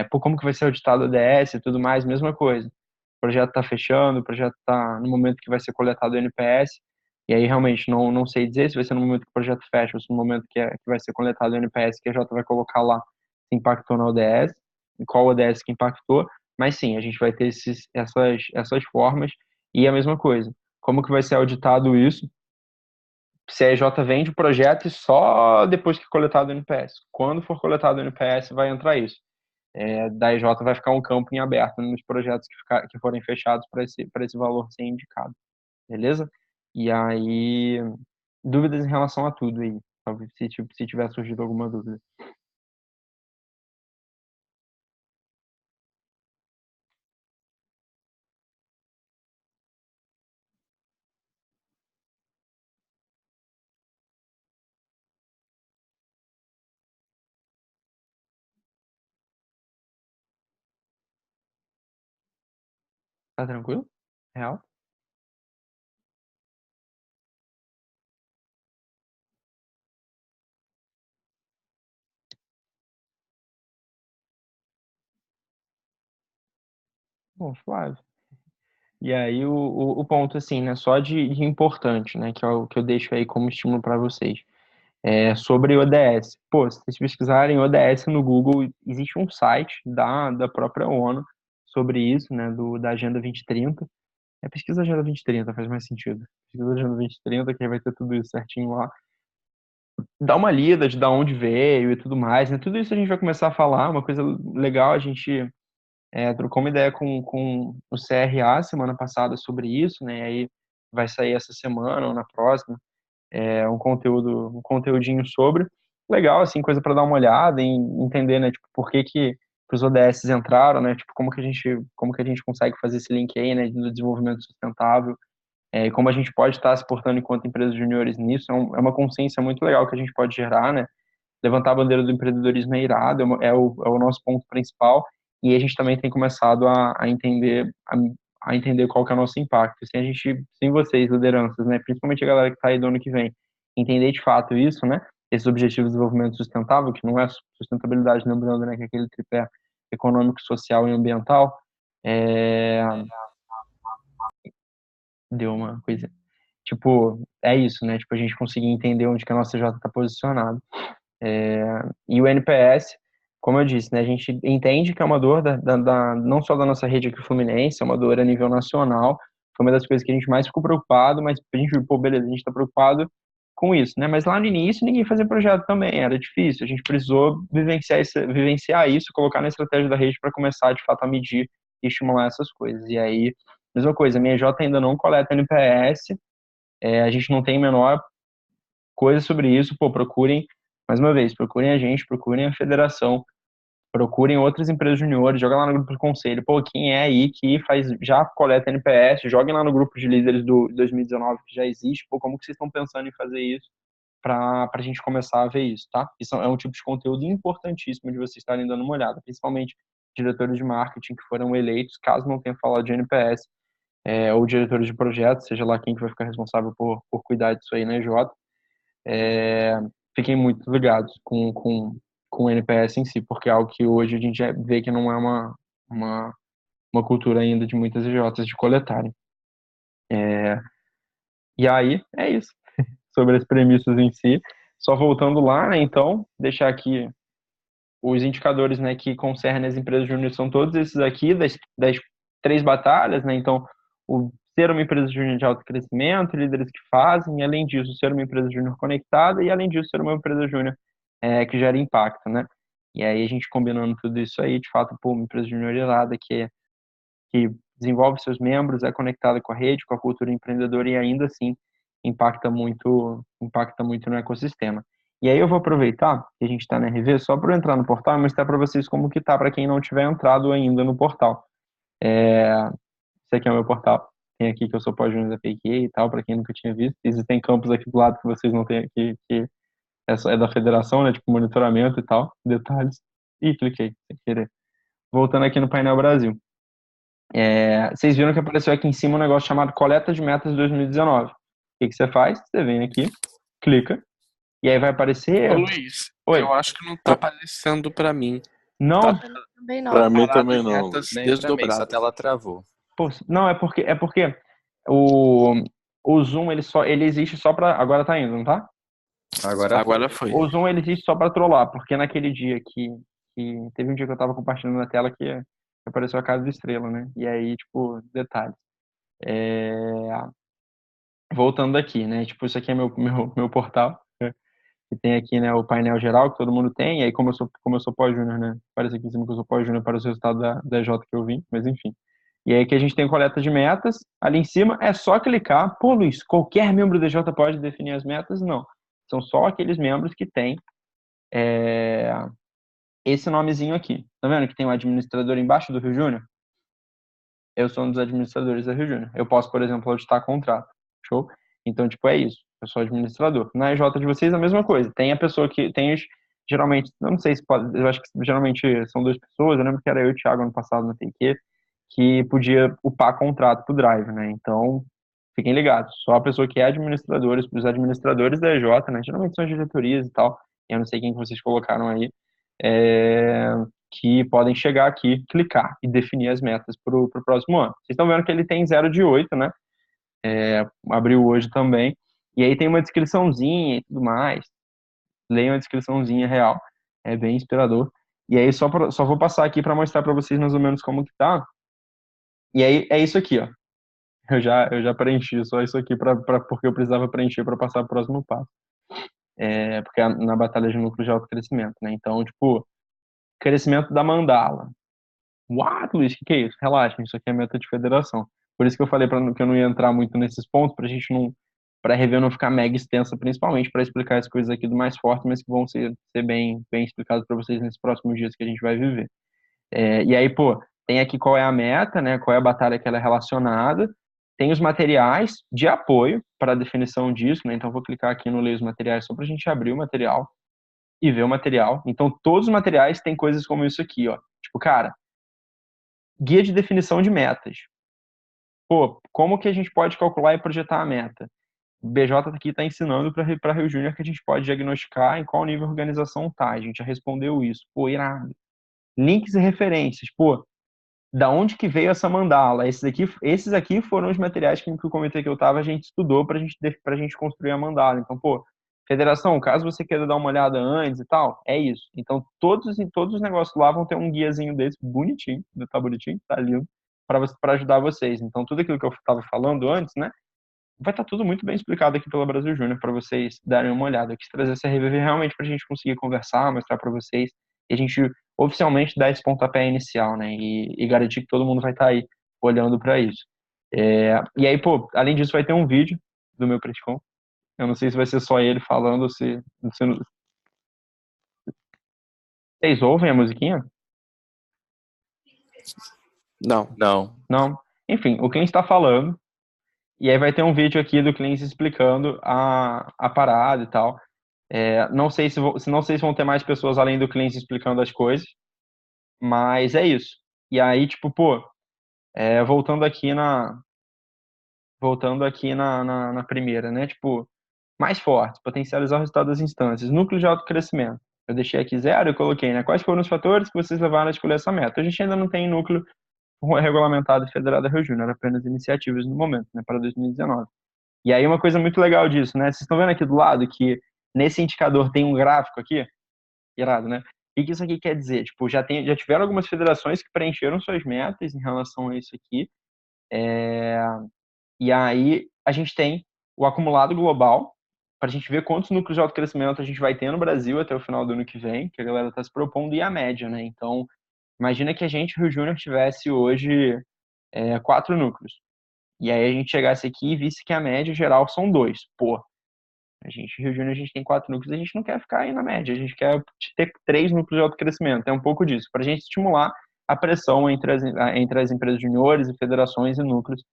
pô, como que vai ser auditado o ODS e tudo mais, mesma coisa. O projeto está fechando, o projeto está no momento que vai ser coletado o NPS, e aí realmente não sei dizer se vai ser no momento que o projeto fecha ou se no momento que vai ser coletado o NPS que a Jota vai colocar lá se impactou na ODS, e qual ODS que impactou, mas sim, a gente vai ter essas formas, e a mesma coisa. Como que vai ser auditado isso? Se a EJ vende o projeto e só depois que coletado o NPS. Quando for coletado o NPS, vai entrar isso. Da EJ vai ficar um campo em aberto nos projetos que forem fechados para esse valor ser indicado. Beleza? E aí, dúvidas em relação a tudo aí. Talvez se tiver surgido alguma dúvida. Tá tranquilo? Real? Bom, suave. E aí o ponto, assim, né, só de importante, né, que é o que eu deixo aí como estímulo para vocês. Sobre ODS. Pô, se vocês pesquisarem ODS no Google, existe um site da própria ONU sobre isso, né, da Agenda 2030. Pesquisa Agenda 2030, faz mais sentido. Pesquisa Agenda 2030, que aí vai ter tudo isso certinho lá. Dá uma lida de onde veio e tudo mais, né? Tudo isso a gente vai começar a falar, uma coisa legal, a gente trocou uma ideia com o CRA semana passada sobre isso, né? Aí vai sair essa semana ou na próxima, um conteúdinho sobre. Legal, assim, coisa para dar uma olhada e entender, né? Tipo, por que os ODS entraram, né? Tipo, como que a gente consegue fazer esse link aí, né? Do desenvolvimento sustentável, e como a gente pode estar se portando enquanto empresas juniores nisso. É uma consciência muito legal que a gente pode gerar, né? Levantar a bandeira do empreendedorismo é irado, é o nosso ponto principal, e a gente também tem começado a entender qual que é o nosso impacto. Sem vocês, lideranças, né, principalmente a galera que está aí do ano que vem, entender de fato isso, né, esses objetivos de desenvolvimento sustentável, que não é sustentabilidade, lembrando, né, que é aquele tripé econômico, social e ambiental, deu uma coisa. Tipo, é isso, né, tipo, a gente conseguir entender onde que a nossa J está posicionada. E o NPS, como eu disse, né, a gente entende que é uma dor não só da nossa rede aqui Fluminense, é uma dor a nível nacional. Foi uma das coisas que a gente mais ficou preocupado, mas a gente viu, pô, beleza, a gente está preocupado com isso, né? Mas lá no início ninguém fazia projeto também, era difícil. A gente precisou vivenciar isso, colocar na estratégia da rede para começar, de fato, a medir e estimular essas coisas. E aí, mesma coisa, a minha J ainda não coleta NPS, a gente não tem a menor coisa sobre isso, pô, procurem, mais uma vez, procurem a gente, procurem a federação, procurem outras empresas juniores, joga lá no grupo do conselho, pô, quem é aí que já coleta NPS, joguem lá no grupo de líderes do 2019 que já existe, pô, como que vocês estão pensando em fazer isso para a gente começar a ver isso, tá? Isso é um tipo de conteúdo importantíssimo de vocês estarem dando uma olhada, principalmente diretores de marketing que foram eleitos, caso não tenham falado de NPS, ou diretores de projetos, seja lá quem que vai ficar responsável por cuidar disso aí na EJ, fiquem muito ligados com o NPS em si, porque é algo que hoje a gente já vê que não é uma cultura ainda de muitas EJs de coletarem. E aí, é isso. Sobre as premissas em si. Só voltando lá, né, então, deixar aqui os indicadores, né, que concernem as empresas júnior são todos esses aqui, das 3 batalhas, né, então, o ser uma empresa júnior de alto crescimento, líderes que fazem, e além disso, ser uma empresa júnior conectada, e além disso, ser uma empresa júnior que gera impacto, né? E aí a gente combinando tudo isso aí, de fato, pô, uma empresa júnior irada que desenvolve seus membros, é conectada com a rede, com a cultura empreendedora e ainda assim impacta muito no ecossistema. E aí eu vou aproveitar que a gente está na RV só para entrar no portal e mostrar para vocês como que tá para quem não tiver entrado ainda no portal. Esse aqui é o meu portal. Tem aqui que eu sou pós-júnior da PQA e tal, para quem nunca tinha visto. Existem campos aqui do lado que vocês não têm aqui, que é da federação, né? Tipo monitoramento e tal, detalhes. Ih, cliquei, sem querer. Voltando aqui no painel Brasil. Vocês viram que apareceu aqui em cima um negócio chamado Coleta de Metas 2019. O que você faz? Você vem aqui, clica, e aí vai aparecer... Ô, Luiz, Oi. eu acho que não tá aparecendo pra mim. Não? Tá Também não. Pra mim parado também em não. metas Nem pra mim, sua desdobradas. tela travou. Pô, não, é porque o Zoom ele existe só para... Agora tá indo, não tá? Agora foi. O Zoom ele existe só para trollar, porque naquele dia que teve um dia que eu tava compartilhando na tela que apareceu a Casa da Estrela, né? E aí, tipo, detalhes. Voltando aqui, né? Tipo, isso aqui é meu portal, né? Que tem aqui, né, o painel geral que todo mundo tem, e aí como eu sou pós-júnior, né? Parece aqui em cima que eu sou pós-júnior para os resultados da EJ que eu vim, mas enfim. E aí que a gente tem coleta de metas, ali em cima é só clicar. Pô, Luiz, qualquer membro da EJ pode definir as metas? Não. São só aqueles membros que têm esse nomezinho aqui. Tá vendo que tem um administrador embaixo do Rio Júnior? Eu sou um dos administradores da Rio Júnior. Eu posso, por exemplo, auditar contrato. Show? Então, tipo, é isso. Eu sou administrador. Na EJ de vocês, a mesma coisa. Tem a pessoa que tem geralmente, eu não sei se pode, eu acho que geralmente são duas pessoas. Eu lembro que era eu e o Thiago ano passado na TQ, que podia upar contrato pro Drive, né? Então, fiquem ligados. Só a pessoa que é administradora, os administradores da EJ, né? Geralmente são as diretorias e tal. Eu não sei quem que vocês colocaram aí. Que podem chegar aqui, clicar e definir as metas para o próximo ano. Vocês estão vendo que ele tem 0 de 8, né? Abriu hoje também. E aí tem uma descriçãozinha e tudo mais. Leiam a descriçãozinha real. É bem inspirador. E aí só vou passar aqui para mostrar para vocês mais ou menos como que tá. E aí é isso aqui, ó. Eu já preenchi só isso aqui porque eu precisava preencher para passar para o próximo passo. Porque é na batalha de núcleo de alto crescimento, né? Então, tipo, crescimento da mandala. What, Luiz? O que é isso? Relaxa, isso aqui é meta de federação. Por isso que eu falei que eu não ia entrar muito nesses pontos, pra review não ficar mega extensa, principalmente para explicar as coisas aqui do mais forte, mas que vão ser bem explicados para vocês nesses próximos dias que a gente vai viver. E aí, pô, tem aqui qual é a meta, né? Qual é a batalha que ela é relacionada. Tem os materiais de apoio para a definição disso, né? Então, vou clicar aqui no Ler os Materiais só para a gente abrir o material e ver o material. Então, todos os materiais têm coisas como isso aqui, ó. Tipo, cara, guia de definição de metas. Pô, como que a gente pode calcular e projetar a meta? O BJ aqui está ensinando para Rio Júnior que a gente pode diagnosticar em qual nível a organização tá. A gente já respondeu isso. Pô, irado. Links e referências. Pô, da onde que veio essa mandala? Esses aqui foram os materiais que eu comentei que eu tava, a gente estudou pra gente construir a mandala. Então, pô, federação, caso você queira dar uma olhada antes e tal, é isso. Então, todos os negócios lá vão ter um guiazinho desse, bonitinho, tá bonitinho, tá lindo, para ajudar vocês. Então, tudo aquilo que eu tava falando antes, né, vai estar tudo muito bem explicado aqui pela Brasil Júnior para vocês darem uma olhada. Eu quis trazer essa review realmente pra gente conseguir conversar, mostrar para vocês, e a gente oficialmente dar esse pontapé inicial, né, e garantir que todo mundo vai estar aí olhando para isso. E aí, pô, além disso, vai ter um vídeo do meu Pretcom. Eu não sei se vai ser só ele falando ou se... Vocês ouvem a musiquinha? Não. Não? Enfim, o Clean está falando. E aí vai ter um vídeo aqui do Clean explicando a parada e tal. Não sei se vão ter mais pessoas além do Clean explicando as coisas. Mas é isso. E aí, tipo, pô, voltando aqui na primeira, né? Tipo, mais forte, potencializar o resultado das instâncias. Núcleo de alto crescimento. Eu deixei aqui 0 e coloquei, né? Quais foram os fatores que vocês levaram a escolher essa meta? A gente ainda não tem núcleo regulamentado e federado a Rio Júnior, apenas iniciativas no momento, né? Para 2019. E aí uma coisa muito legal disso, né? Vocês estão vendo aqui do lado que nesse indicador tem um gráfico aqui? Irado, né? O que isso aqui quer dizer? Tipo, já tiveram algumas federações que preencheram suas metas em relação a isso aqui. E aí a gente tem o acumulado global, para a gente ver quantos núcleos de alto crescimento a gente vai ter no Brasil até o final do ano que vem, que a galera está se propondo, e a média, né? Então, imagina que a gente, Rio Júnior, tivesse hoje 4 núcleos. E aí a gente chegasse aqui e visse que a média geral são 2. Pô, a gente, Rio Júnior, a gente tem 4 núcleos, a gente não quer ficar aí na média, a gente quer ter 3 núcleos de alto crescimento. É um pouco disso, para a gente estimular a pressão entre as empresas juniores e federações e núcleos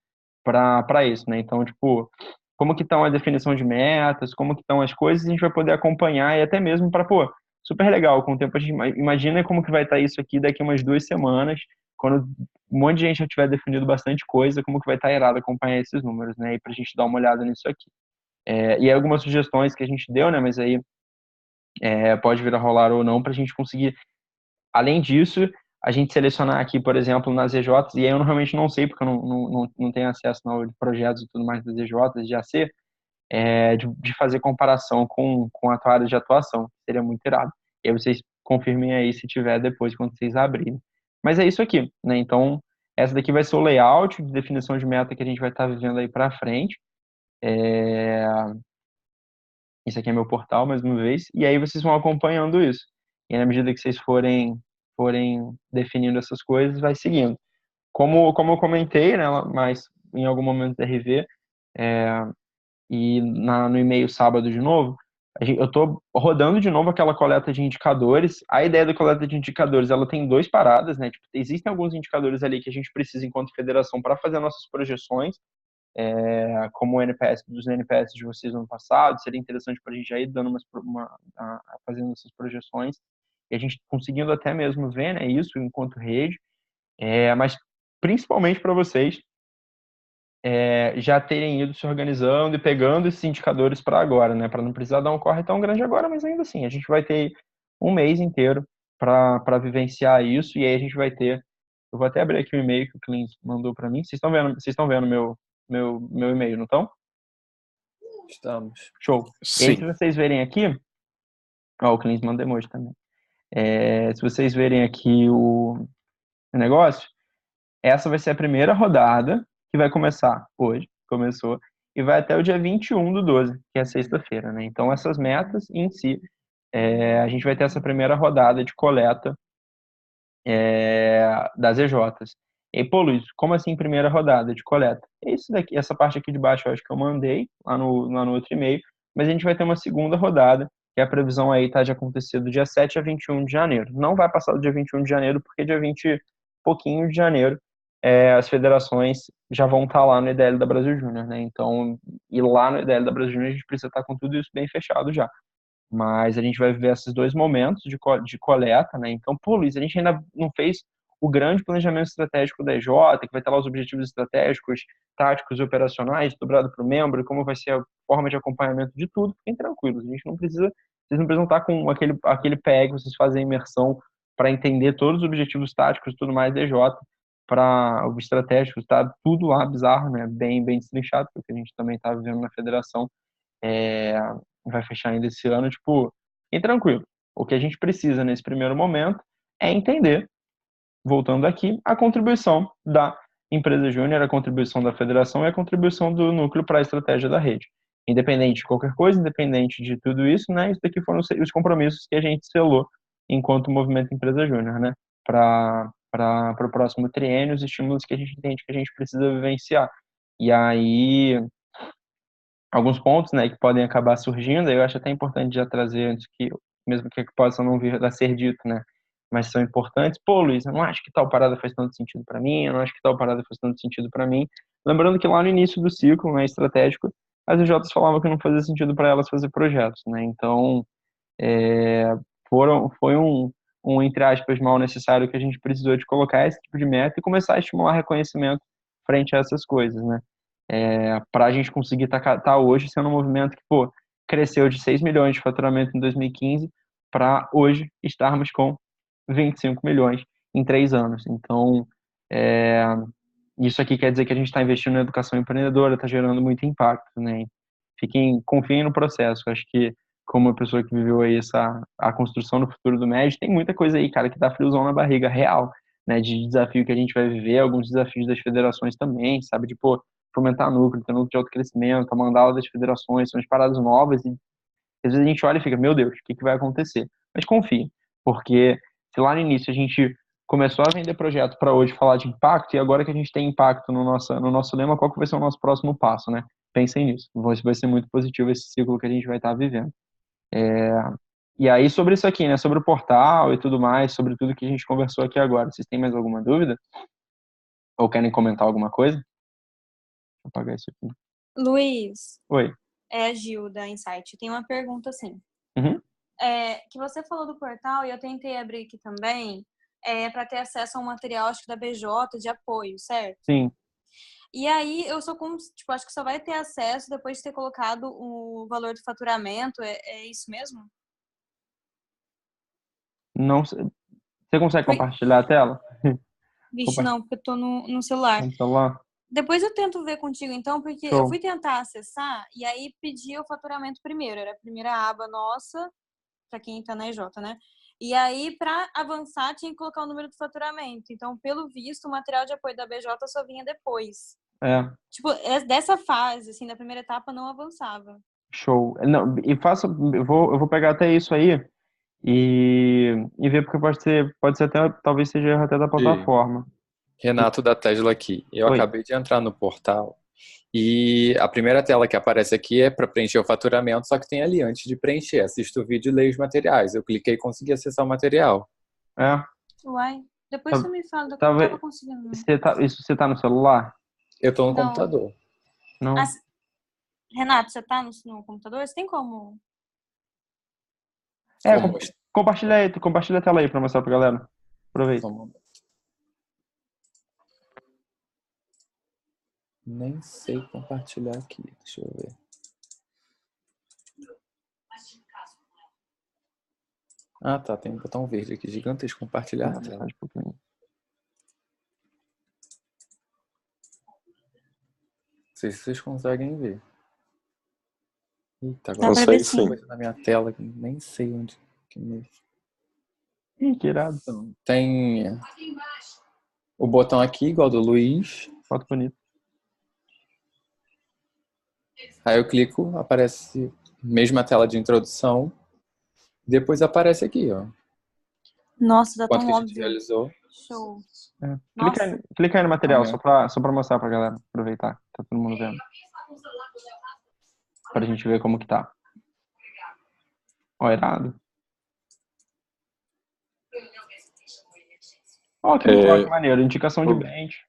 para isso, né? Então, tipo, como que estão a definição de metas, como que estão as coisas, a gente vai poder acompanhar e até mesmo para, pô, super legal, com o tempo a gente imagina como que vai estar isso aqui daqui umas 2 semanas, quando um monte de gente já tiver definido bastante coisa, como que vai estar irado acompanhar esses números, né? E pra gente dar uma olhada nisso aqui. E aí algumas sugestões que a gente deu, né? Mas aí pode vir a rolar ou não, pra gente conseguir, além disso, a gente selecionar aqui, por exemplo, nas EJs, e aí eu realmente não sei, porque eu não tenho acesso a projetos e tudo mais das EJs de AC, de fazer comparação com a tua área de atuação. Seria muito irado. E aí vocês confirmem aí se tiver depois, quando vocês abrirem. Mas é isso aqui, né? Então, essa daqui vai ser o layout de definição de meta que a gente vai estar vivendo aí para frente. Isso aqui é meu portal, mais uma vez. E aí vocês vão acompanhando isso. E aí, na medida que vocês forem definindo essas coisas, vai seguindo. Como eu comentei, né, mas em algum momento da RV, e no e-mail sábado de novo, eu estou rodando de novo aquela coleta de indicadores. A ideia da coleta de indicadores, ela tem 2 paradas, né? Tipo, existem alguns indicadores ali que a gente precisa, enquanto federação, para fazer nossas projeções, como o NPS dos NPS de vocês no ano passado. Seria interessante para a gente já ir dando fazendo essas projeções e a gente conseguindo até mesmo ver, né, isso enquanto rede, mas principalmente para vocês já terem ido se organizando e pegando esses indicadores para agora, né? Para não precisar dar um corre tão grande agora, mas ainda assim, a gente vai ter um mês inteiro para vivenciar isso, e aí a gente vai ter. Eu vou até abrir aqui o e-mail que o Clint mandou para mim. Vocês estão vendo meu e-mail, não estão? Estamos. Show. Sim. E aí, se vocês verem aqui, o Clint mandou emoji também. Se vocês verem aqui o negócio, essa vai ser a primeira rodada, que vai começar hoje, começou, e vai até o dia 21/12, que é sexta-feira, né? Então, essas metas em si, a gente vai ter essa primeira rodada de coleta das EJs. E, pô, Luiz, como assim primeira rodada de coleta? Isso daqui, essa parte aqui de baixo eu acho que eu mandei lá no outro e-mail, mas a gente vai ter uma segunda rodada, que a previsão aí tá de acontecer do dia 7 a 21 de janeiro. Não vai passar do dia 21 de janeiro, porque dia 20 e pouquinho de janeiro as federações já vão estar lá no EDL da Brasil Júnior, né? Então, e lá no EDL da Brasil Júnior a gente precisa estar com tudo isso bem fechado já. Mas a gente vai viver esses 2 momentos de coleta, né? Então, pô, Luiz, a gente ainda não fez o grande planejamento estratégico da EJ, que vai ter lá os objetivos estratégicos, táticos e operacionais, dobrado para o membro, como vai ser a forma de acompanhamento de tudo. Fiquem tranquilos, vocês não precisam estar com aquele PE que vocês fazem imersão para entender todos os objetivos táticos e tudo mais da EJ, para o estratégico, tá tudo lá bizarro, né? Bem destrinchado, porque a gente também está vivendo na federação. Vai fechar ainda esse ano, tipo, fiquem tranquilo. O que a gente precisa nesse primeiro momento é entender, voltando aqui, a contribuição da empresa júnior, a contribuição da federação e a contribuição do núcleo para a estratégia da rede. Independente de qualquer coisa, independente de tudo isso, né? Isso daqui foram os compromissos que a gente selou enquanto movimento empresa júnior, né? Para o próximo triênio, os estímulos que a gente entende que a gente precisa vivenciar. E aí, alguns pontos, né, que podem acabar surgindo, eu acho até importante já trazer antes que, mesmo que possa não vir a ser dito, né, mas são importantes. Pô, Luiz, eu não acho que tal parada faz tanto sentido para mim, eu não acho que tal parada faz tanto sentido para mim. Lembrando que lá no início do ciclo, né, estratégico, as EJs falavam que não fazia sentido para elas fazer projetos, né, então foi um, entre aspas, mal necessário que a gente precisou de colocar esse tipo de meta e começar a estimular reconhecimento frente a essas coisas, né. Para a gente conseguir estar hoje sendo um movimento que, pô, cresceu de 6 milhões de faturamento em 2015 para hoje estarmos com 25 milhões em 3 anos. Então, isso aqui quer dizer que a gente está investindo na educação empreendedora, está gerando muito impacto, né? Confiem no processo. Acho que, como uma pessoa que viveu aí a construção do futuro do MED, tem muita coisa aí, cara, que dá friozão na barriga real, né? De desafio que a gente vai viver, alguns desafios das federações também, sabe? De, pô, fomentar núcleo, ter núcleo de alto crescimento, a mandala das federações, são as paradas novas e às vezes a gente olha e fica, meu Deus, o que que vai acontecer? Mas confie, porque se lá no início a gente começou a vender projeto para hoje falar de impacto, e agora que a gente tem impacto no nosso lema, qual que vai ser o nosso próximo passo, né? Pensem nisso. Vai ser muito positivo esse ciclo que a gente vai estar vivendo. E aí, sobre isso aqui, né? Sobre o portal e tudo mais, sobre tudo que a gente conversou aqui agora. Vocês têm mais alguma dúvida? Ou querem comentar alguma coisa? Deixa eu apagar isso aqui. Luiz, Oi. é a Gil da Insight. Tem uma pergunta assim. Uhum. Que você falou do portal e eu tentei abrir aqui também para ter acesso a um material, acho que da BJ, de apoio, certo? Sim. E aí eu sou como, tipo, acho que só vai ter acesso depois de ter colocado o valor do faturamento. É isso mesmo? Não, você consegue compartilhar a tela? Vixe, não, porque eu tô no celular. No celular? Depois eu tento ver contigo, então, porque Show. eu fui tentar acessar e aí pedia o faturamento primeiro. Era a primeira aba nossa, para quem tá na EJ, né? E aí, para avançar, tinha que colocar o número do faturamento. Então, pelo visto, o material de apoio da BJ só vinha depois. Tipo, dessa fase, assim, da primeira etapa, não avançava. Show. Não, e eu vou pegar até isso aí e ver, porque pode ser até, talvez seja erro até da plataforma. Renato da Tesla aqui. Eu Oi. acabei de entrar no portal e a primeira tela que aparece aqui é para preencher o faturamento, só que tem ali, antes de preencher, assista o vídeo e leia os materiais. Eu cliquei e consegui acessar o material. Uai, depois você me fala, eu não tava conseguindo. Não. Você tá no celular? Eu tô no Não. computador. Não. Renato, você tá no computador? Você tem como? Compartilha a tela aí pra mostrar pra galera. Aproveita. Nem sei compartilhar aqui. Deixa eu ver. Ah, tá. Tem um botão verde aqui, gigantesco. Compartilhar a tela. Não sei se vocês conseguem ver. Eita, agora consegue sim. Coisa na minha tela que nem sei onde. Que irado. Então, tem o botão aqui, igual do Luiz. Foto bonita. Aí eu clico, aparece mesma tela de introdução. Depois aparece aqui, ó. Nossa, tá Quanto tão que a gente óbvio. realizou. Show. Clica aí no material, só pra mostrar pra galera. Aproveitar. Tá todo mundo vendo. Pra gente ver como que tá. Ó, irado. Ó, que maneiro. Indicação de bench.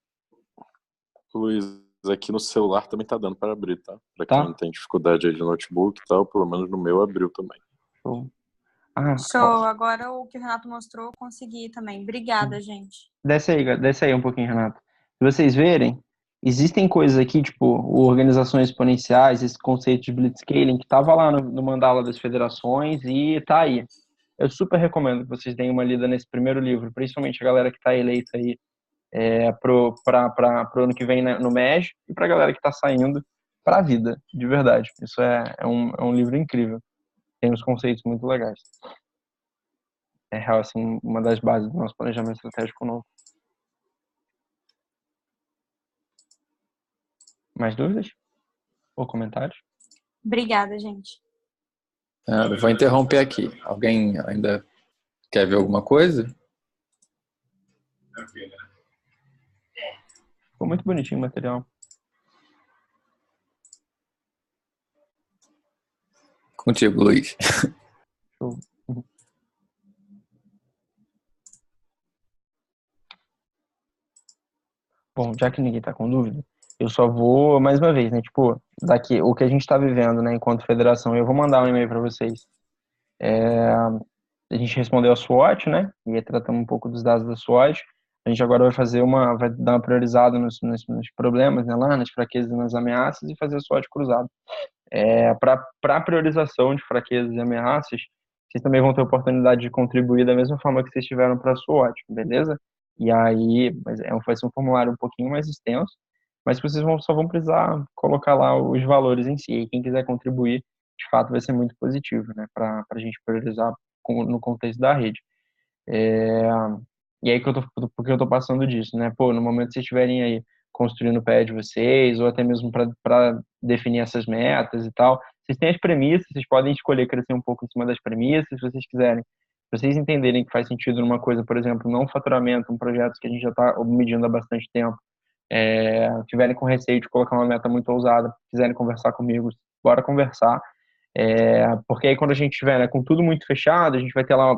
Luiz, aqui no celular também tá dando para abrir, tá? Pra quem tem dificuldade aí de notebook e tal, pelo menos no meu abriu também. Show. Show. Agora o que o Renato mostrou, eu consegui também. Obrigada, gente. Desce aí um pouquinho, Renato. Se vocês verem, existem coisas aqui, tipo, organizações exponenciais, esse conceito de blitzscaling, que tava lá no mandala das federações e tá aí. Eu super recomendo que vocês deem uma lida nesse primeiro livro, principalmente a galera que tá eleita aí pro ano que vem no MEG e pra galera que tá saindo pra vida, de verdade. Isso é um livro incrível. Tem uns conceitos muito legais. É real, assim, uma das bases do nosso planejamento estratégico novo. Mais dúvidas? Ou comentários? Obrigada, gente. Eu vou interromper aqui. Alguém ainda quer ver alguma coisa? Ficou muito bonitinho o material. Contigo, Luiz. Show. Bom, já que ninguém tá com dúvida, eu só vou, mais uma vez, né, tipo, daqui, o que a gente tá vivendo, né, enquanto federação, eu vou mandar um e-mail para vocês. A gente respondeu a SWOT, né, e tratamos um pouco dos dados da SWOT. A gente agora vai dar uma priorizada nos problemas, né, lá, nas fraquezas e nas ameaças e fazer a SWOT cruzada. Para priorização de fraquezas e ameaças, vocês também vão ter a oportunidade de contribuir da mesma forma que vocês tiveram para a SWOT, beleza? E aí, vai ser um formulário um pouquinho mais extenso, mas vocês só vão precisar colocar lá os valores em si. E quem quiser contribuir, de fato, vai ser muito positivo, né, para a gente priorizar no contexto da rede. E aí porque eu tô passando disso, né? Pô, no momento que vocês estiverem aí construir no pé de vocês, ou até mesmo para definir essas metas e tal. Vocês têm as premissas, vocês podem escolher crescer um pouco em cima das premissas, se vocês quiserem. Se vocês entenderem que faz sentido numa coisa, por exemplo, não faturamento, um projeto que a gente já está medindo há bastante tempo, tiverem com receio de colocar uma meta muito ousada, quiserem conversar comigo, bora conversar. Porque aí quando a gente estiver, né, com tudo muito fechado, a gente vai ter lá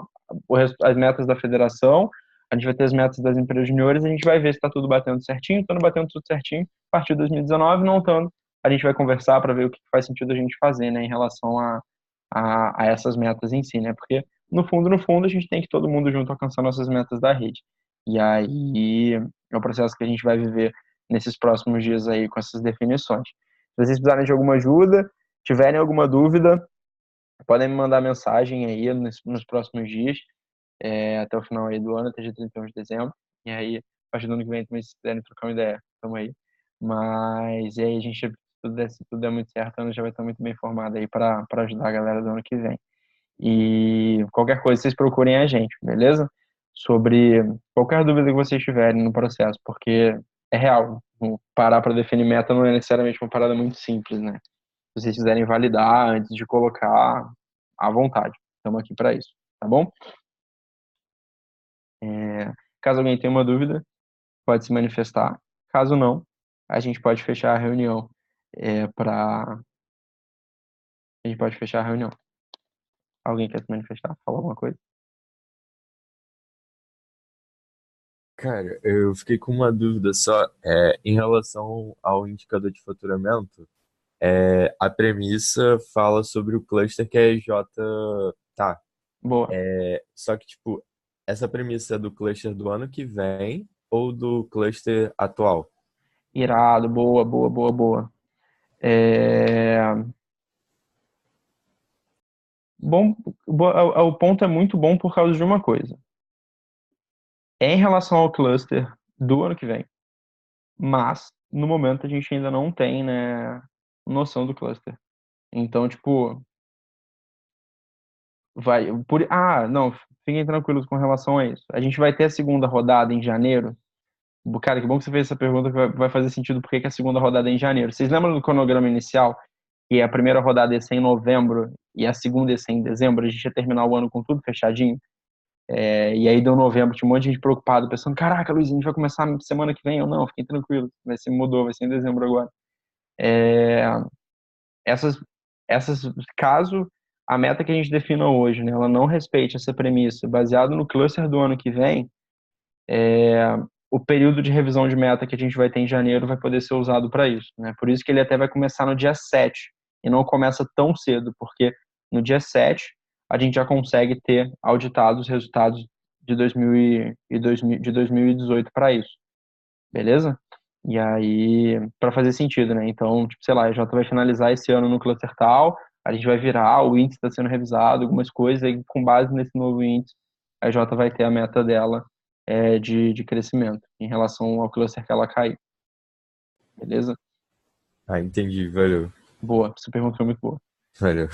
as metas da federação, a gente vai ter as metas das empresas juniores, a gente vai ver se está tudo batendo certinho, estando batendo tudo certinho, a partir de 2019, não estando, a gente vai conversar para ver o que faz sentido a gente fazer, né, em relação a essas metas em si, né, porque no fundo, a gente tem que todo mundo junto alcançar nossas metas da rede. E aí é o processo que a gente vai viver nesses próximos dias aí com essas definições. Se vocês precisarem de alguma ajuda, tiverem alguma dúvida, podem me mandar mensagem aí nos próximos dias, até o final aí do ano, até dia 31 de dezembro. E aí, a partir do ano que vem, também, se quiserem trocar uma ideia, tamo aí. Mas, e aí, a gente, se tudo der muito certo, o ano já vai estar muito bem formado aí para ajudar a galera do ano que vem. E qualquer coisa, vocês procurem a gente, beleza? Sobre qualquer dúvida que vocês tiverem no processo, porque é real. Parar para definir meta não é necessariamente uma parada muito simples, né? Se vocês quiserem validar antes de colocar, à vontade. Estamos aqui para isso, tá bom? Caso alguém tenha uma dúvida, pode se manifestar. Caso não, a gente pode fechar a reunião. A gente pode fechar a reunião. Alguém quer se manifestar? Falar alguma coisa? Cara, eu fiquei com uma dúvida só, em relação ao indicador de faturamento. A premissa fala sobre o cluster que é J. Tá. Boa. Só que, tipo, essa premissa é do cluster do ano que vem ou do cluster atual? Irado, boa, boa, boa, boa. Bom, o ponto é muito bom por causa de uma coisa. É em relação ao cluster do ano que vem, mas no momento a gente ainda não tem, né, noção do cluster. Então, tipo, não, fiquem tranquilos com relação a isso. A gente vai ter a segunda rodada em janeiro. Cara, que bom que você fez essa pergunta, que vai fazer sentido porque que a segunda rodada é em janeiro. Vocês lembram do cronograma inicial? Que a primeira rodada ia ser em novembro e a segunda ia ser em dezembro? A gente ia terminar o ano com tudo fechadinho. E aí deu novembro, tinha um monte de gente preocupado, pensando, caraca, Luiz, a gente vai começar semana que vem ou não? Fiquem tranquilos, vai ser em dezembro agora. Caso a meta que a gente defina hoje, né, ela não respeite essa premissa, baseado no cluster do ano que vem, o período de revisão de meta que a gente vai ter em janeiro vai poder ser usado para isso, né? Por isso que ele até vai começar no dia 7 e não começa tão cedo, porque no dia 7 a gente já consegue ter auditados os resultados de 2018 para isso. Beleza? E aí, para fazer sentido, né? Então, tipo, sei lá, a Jota vai finalizar esse ano no cluster tal, a gente vai virar, o índice está sendo revisado, algumas coisas, e com base nesse novo índice, a Jota vai ter a meta dela de crescimento em relação ao cluster que ela cair. Beleza? Entendi, valeu. Boa, essa pergunta foi muito boa. Valeu.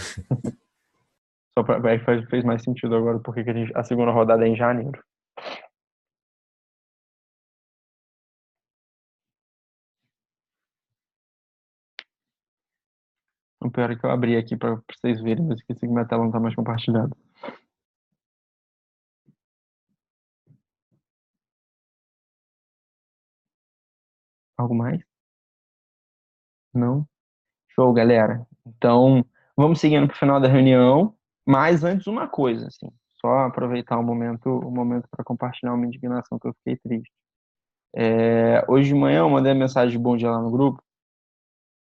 Só fez mais sentido agora porque a segunda rodada é em janeiro. O pior é que eu abri aqui para vocês verem, mas esqueci que minha tela não está mais compartilhada. Algo mais? Não? Show, galera. Então, vamos seguindo para o final da reunião. Mas antes, uma coisa, assim, só aproveitar o momento para compartilhar uma indignação que eu fiquei triste. Hoje de manhã eu mandei a mensagem de bom dia lá no grupo.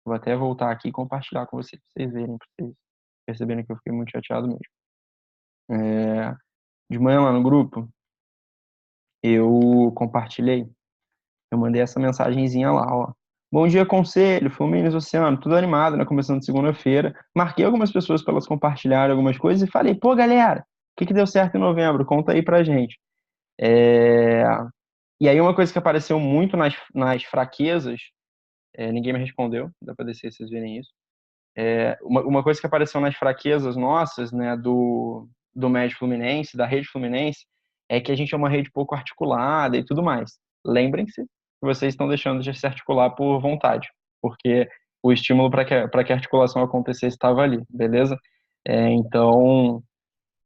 Vou até voltar aqui e compartilhar com vocês, para vocês verem, para vocês perceberem que eu fiquei muito chateado mesmo. De manhã lá no grupo, eu compartilhei, eu mandei essa mensagenzinha lá, ó. Bom dia, conselho, Fluminense Oceano, tudo animado, né? Começando segunda-feira. Marquei algumas pessoas para elas compartilharem algumas coisas e falei, pô, galera, o que deu certo em novembro? Conta aí pra gente. E aí uma coisa que apareceu muito nas fraquezas, ninguém me respondeu, dá pra descer se vocês verem isso. Uma coisa que apareceu nas fraquezas nossas, né, do MED Fluminense, da rede Fluminense, é que a gente é uma rede pouco articulada e tudo mais. Lembrem-se vocês estão deixando de se articular por vontade, porque o estímulo para que a articulação acontecesse estava ali, beleza? Então,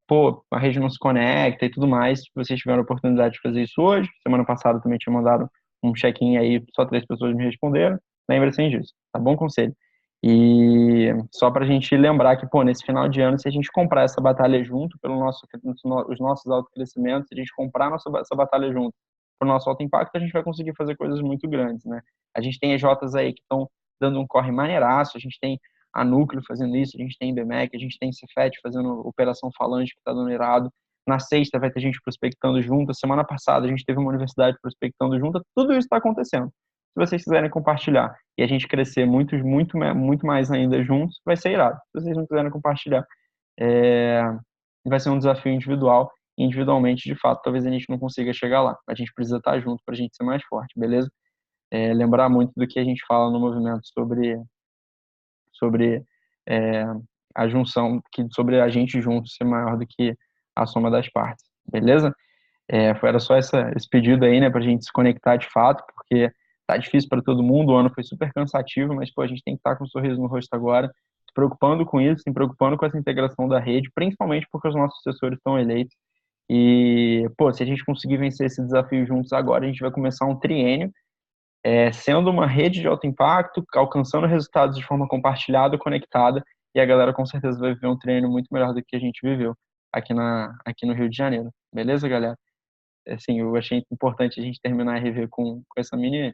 pô, a rede não se conecta e tudo mais. Vocês tiveram a oportunidade de fazer isso hoje. Semana passada também tinha mandado um check-in aí, só 3 pessoas me responderam. Lembre-se disso, tá bom? Conselho. E só pra gente lembrar que, pô, nesse final de ano, se a gente comprar essa batalha junto, os nossos autocrescimentos, se a gente comprar essa batalha junto pro nosso alto impacto, a gente vai conseguir fazer coisas muito grandes, né? A gente tem EJs aí que estão dando um corre maneiraço, a gente tem a Núcleo fazendo isso, a gente tem BMEC, a gente tem Cefet fazendo Operação Falange, que está dando irado. Na sexta vai ter gente prospectando junto. Semana passada a gente teve uma universidade prospectando junto. Tudo isso está acontecendo. Se vocês quiserem compartilhar e a gente crescer muito mais ainda juntos, vai ser irado. Se vocês não quiserem compartilhar, vai ser um desafio individual. E individualmente, de fato, talvez a gente não consiga chegar lá. A gente precisa estar junto para a gente ser mais forte, beleza? Lembrar muito do que a gente fala no movimento sobre a junção, sobre a gente junto ser maior do que a soma das partes, beleza? Era só esse pedido aí, né, pra gente se conectar de fato, porque tá difícil para todo mundo, o ano foi super cansativo, mas, pô, a gente tem que estar com um sorriso no rosto agora, se preocupando com isso, se preocupando com essa integração da rede, principalmente porque os nossos sucessores estão eleitos, e, pô, se a gente conseguir vencer esse desafio juntos agora, a gente vai começar um triênio, sendo uma rede de alto impacto, alcançando resultados de forma compartilhada, conectada, e a galera com certeza vai viver um treino muito melhor do que a gente viveu aqui no Rio de Janeiro. Beleza, galera? Assim, eu achei importante a gente terminar a RV com essa mini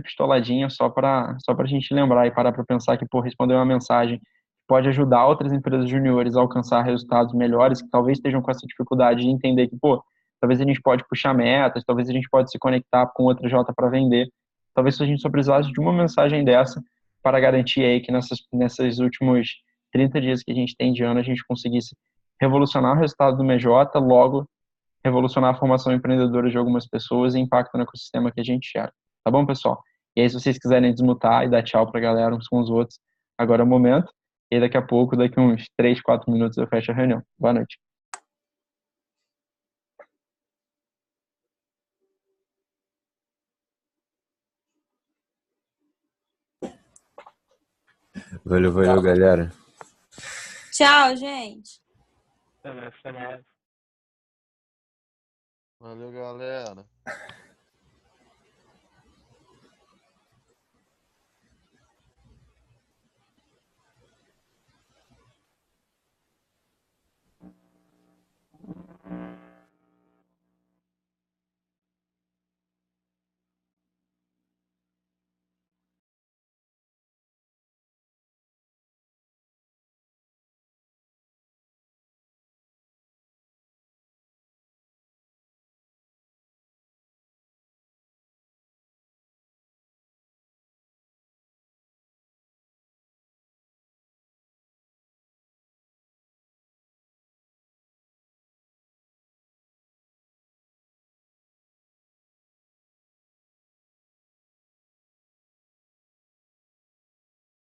pistoladinha só pra gente lembrar e parar para pensar que, pô, responder uma mensagem pode ajudar outras empresas juniores a alcançar resultados melhores, que talvez estejam com essa dificuldade de entender que, pô, talvez a gente pode puxar metas, talvez a gente pode se conectar com outra J para vender. Talvez a gente só precisasse de uma mensagem dessa para garantir aí que nesses últimos 30 dias que a gente tem de ano, a gente conseguisse revolucionar o resultado do MJ, logo revolucionar a formação empreendedora de algumas pessoas e impacto no ecossistema que a gente gera. Tá bom, pessoal? E aí, se vocês quiserem desmutar e dar tchau pra galera uns com os outros, agora é o momento. E daqui a pouco, daqui uns 3, 4 minutos, eu fecho a reunião. Boa noite. Valeu, galera. Tchau, gente. Valeu, galera.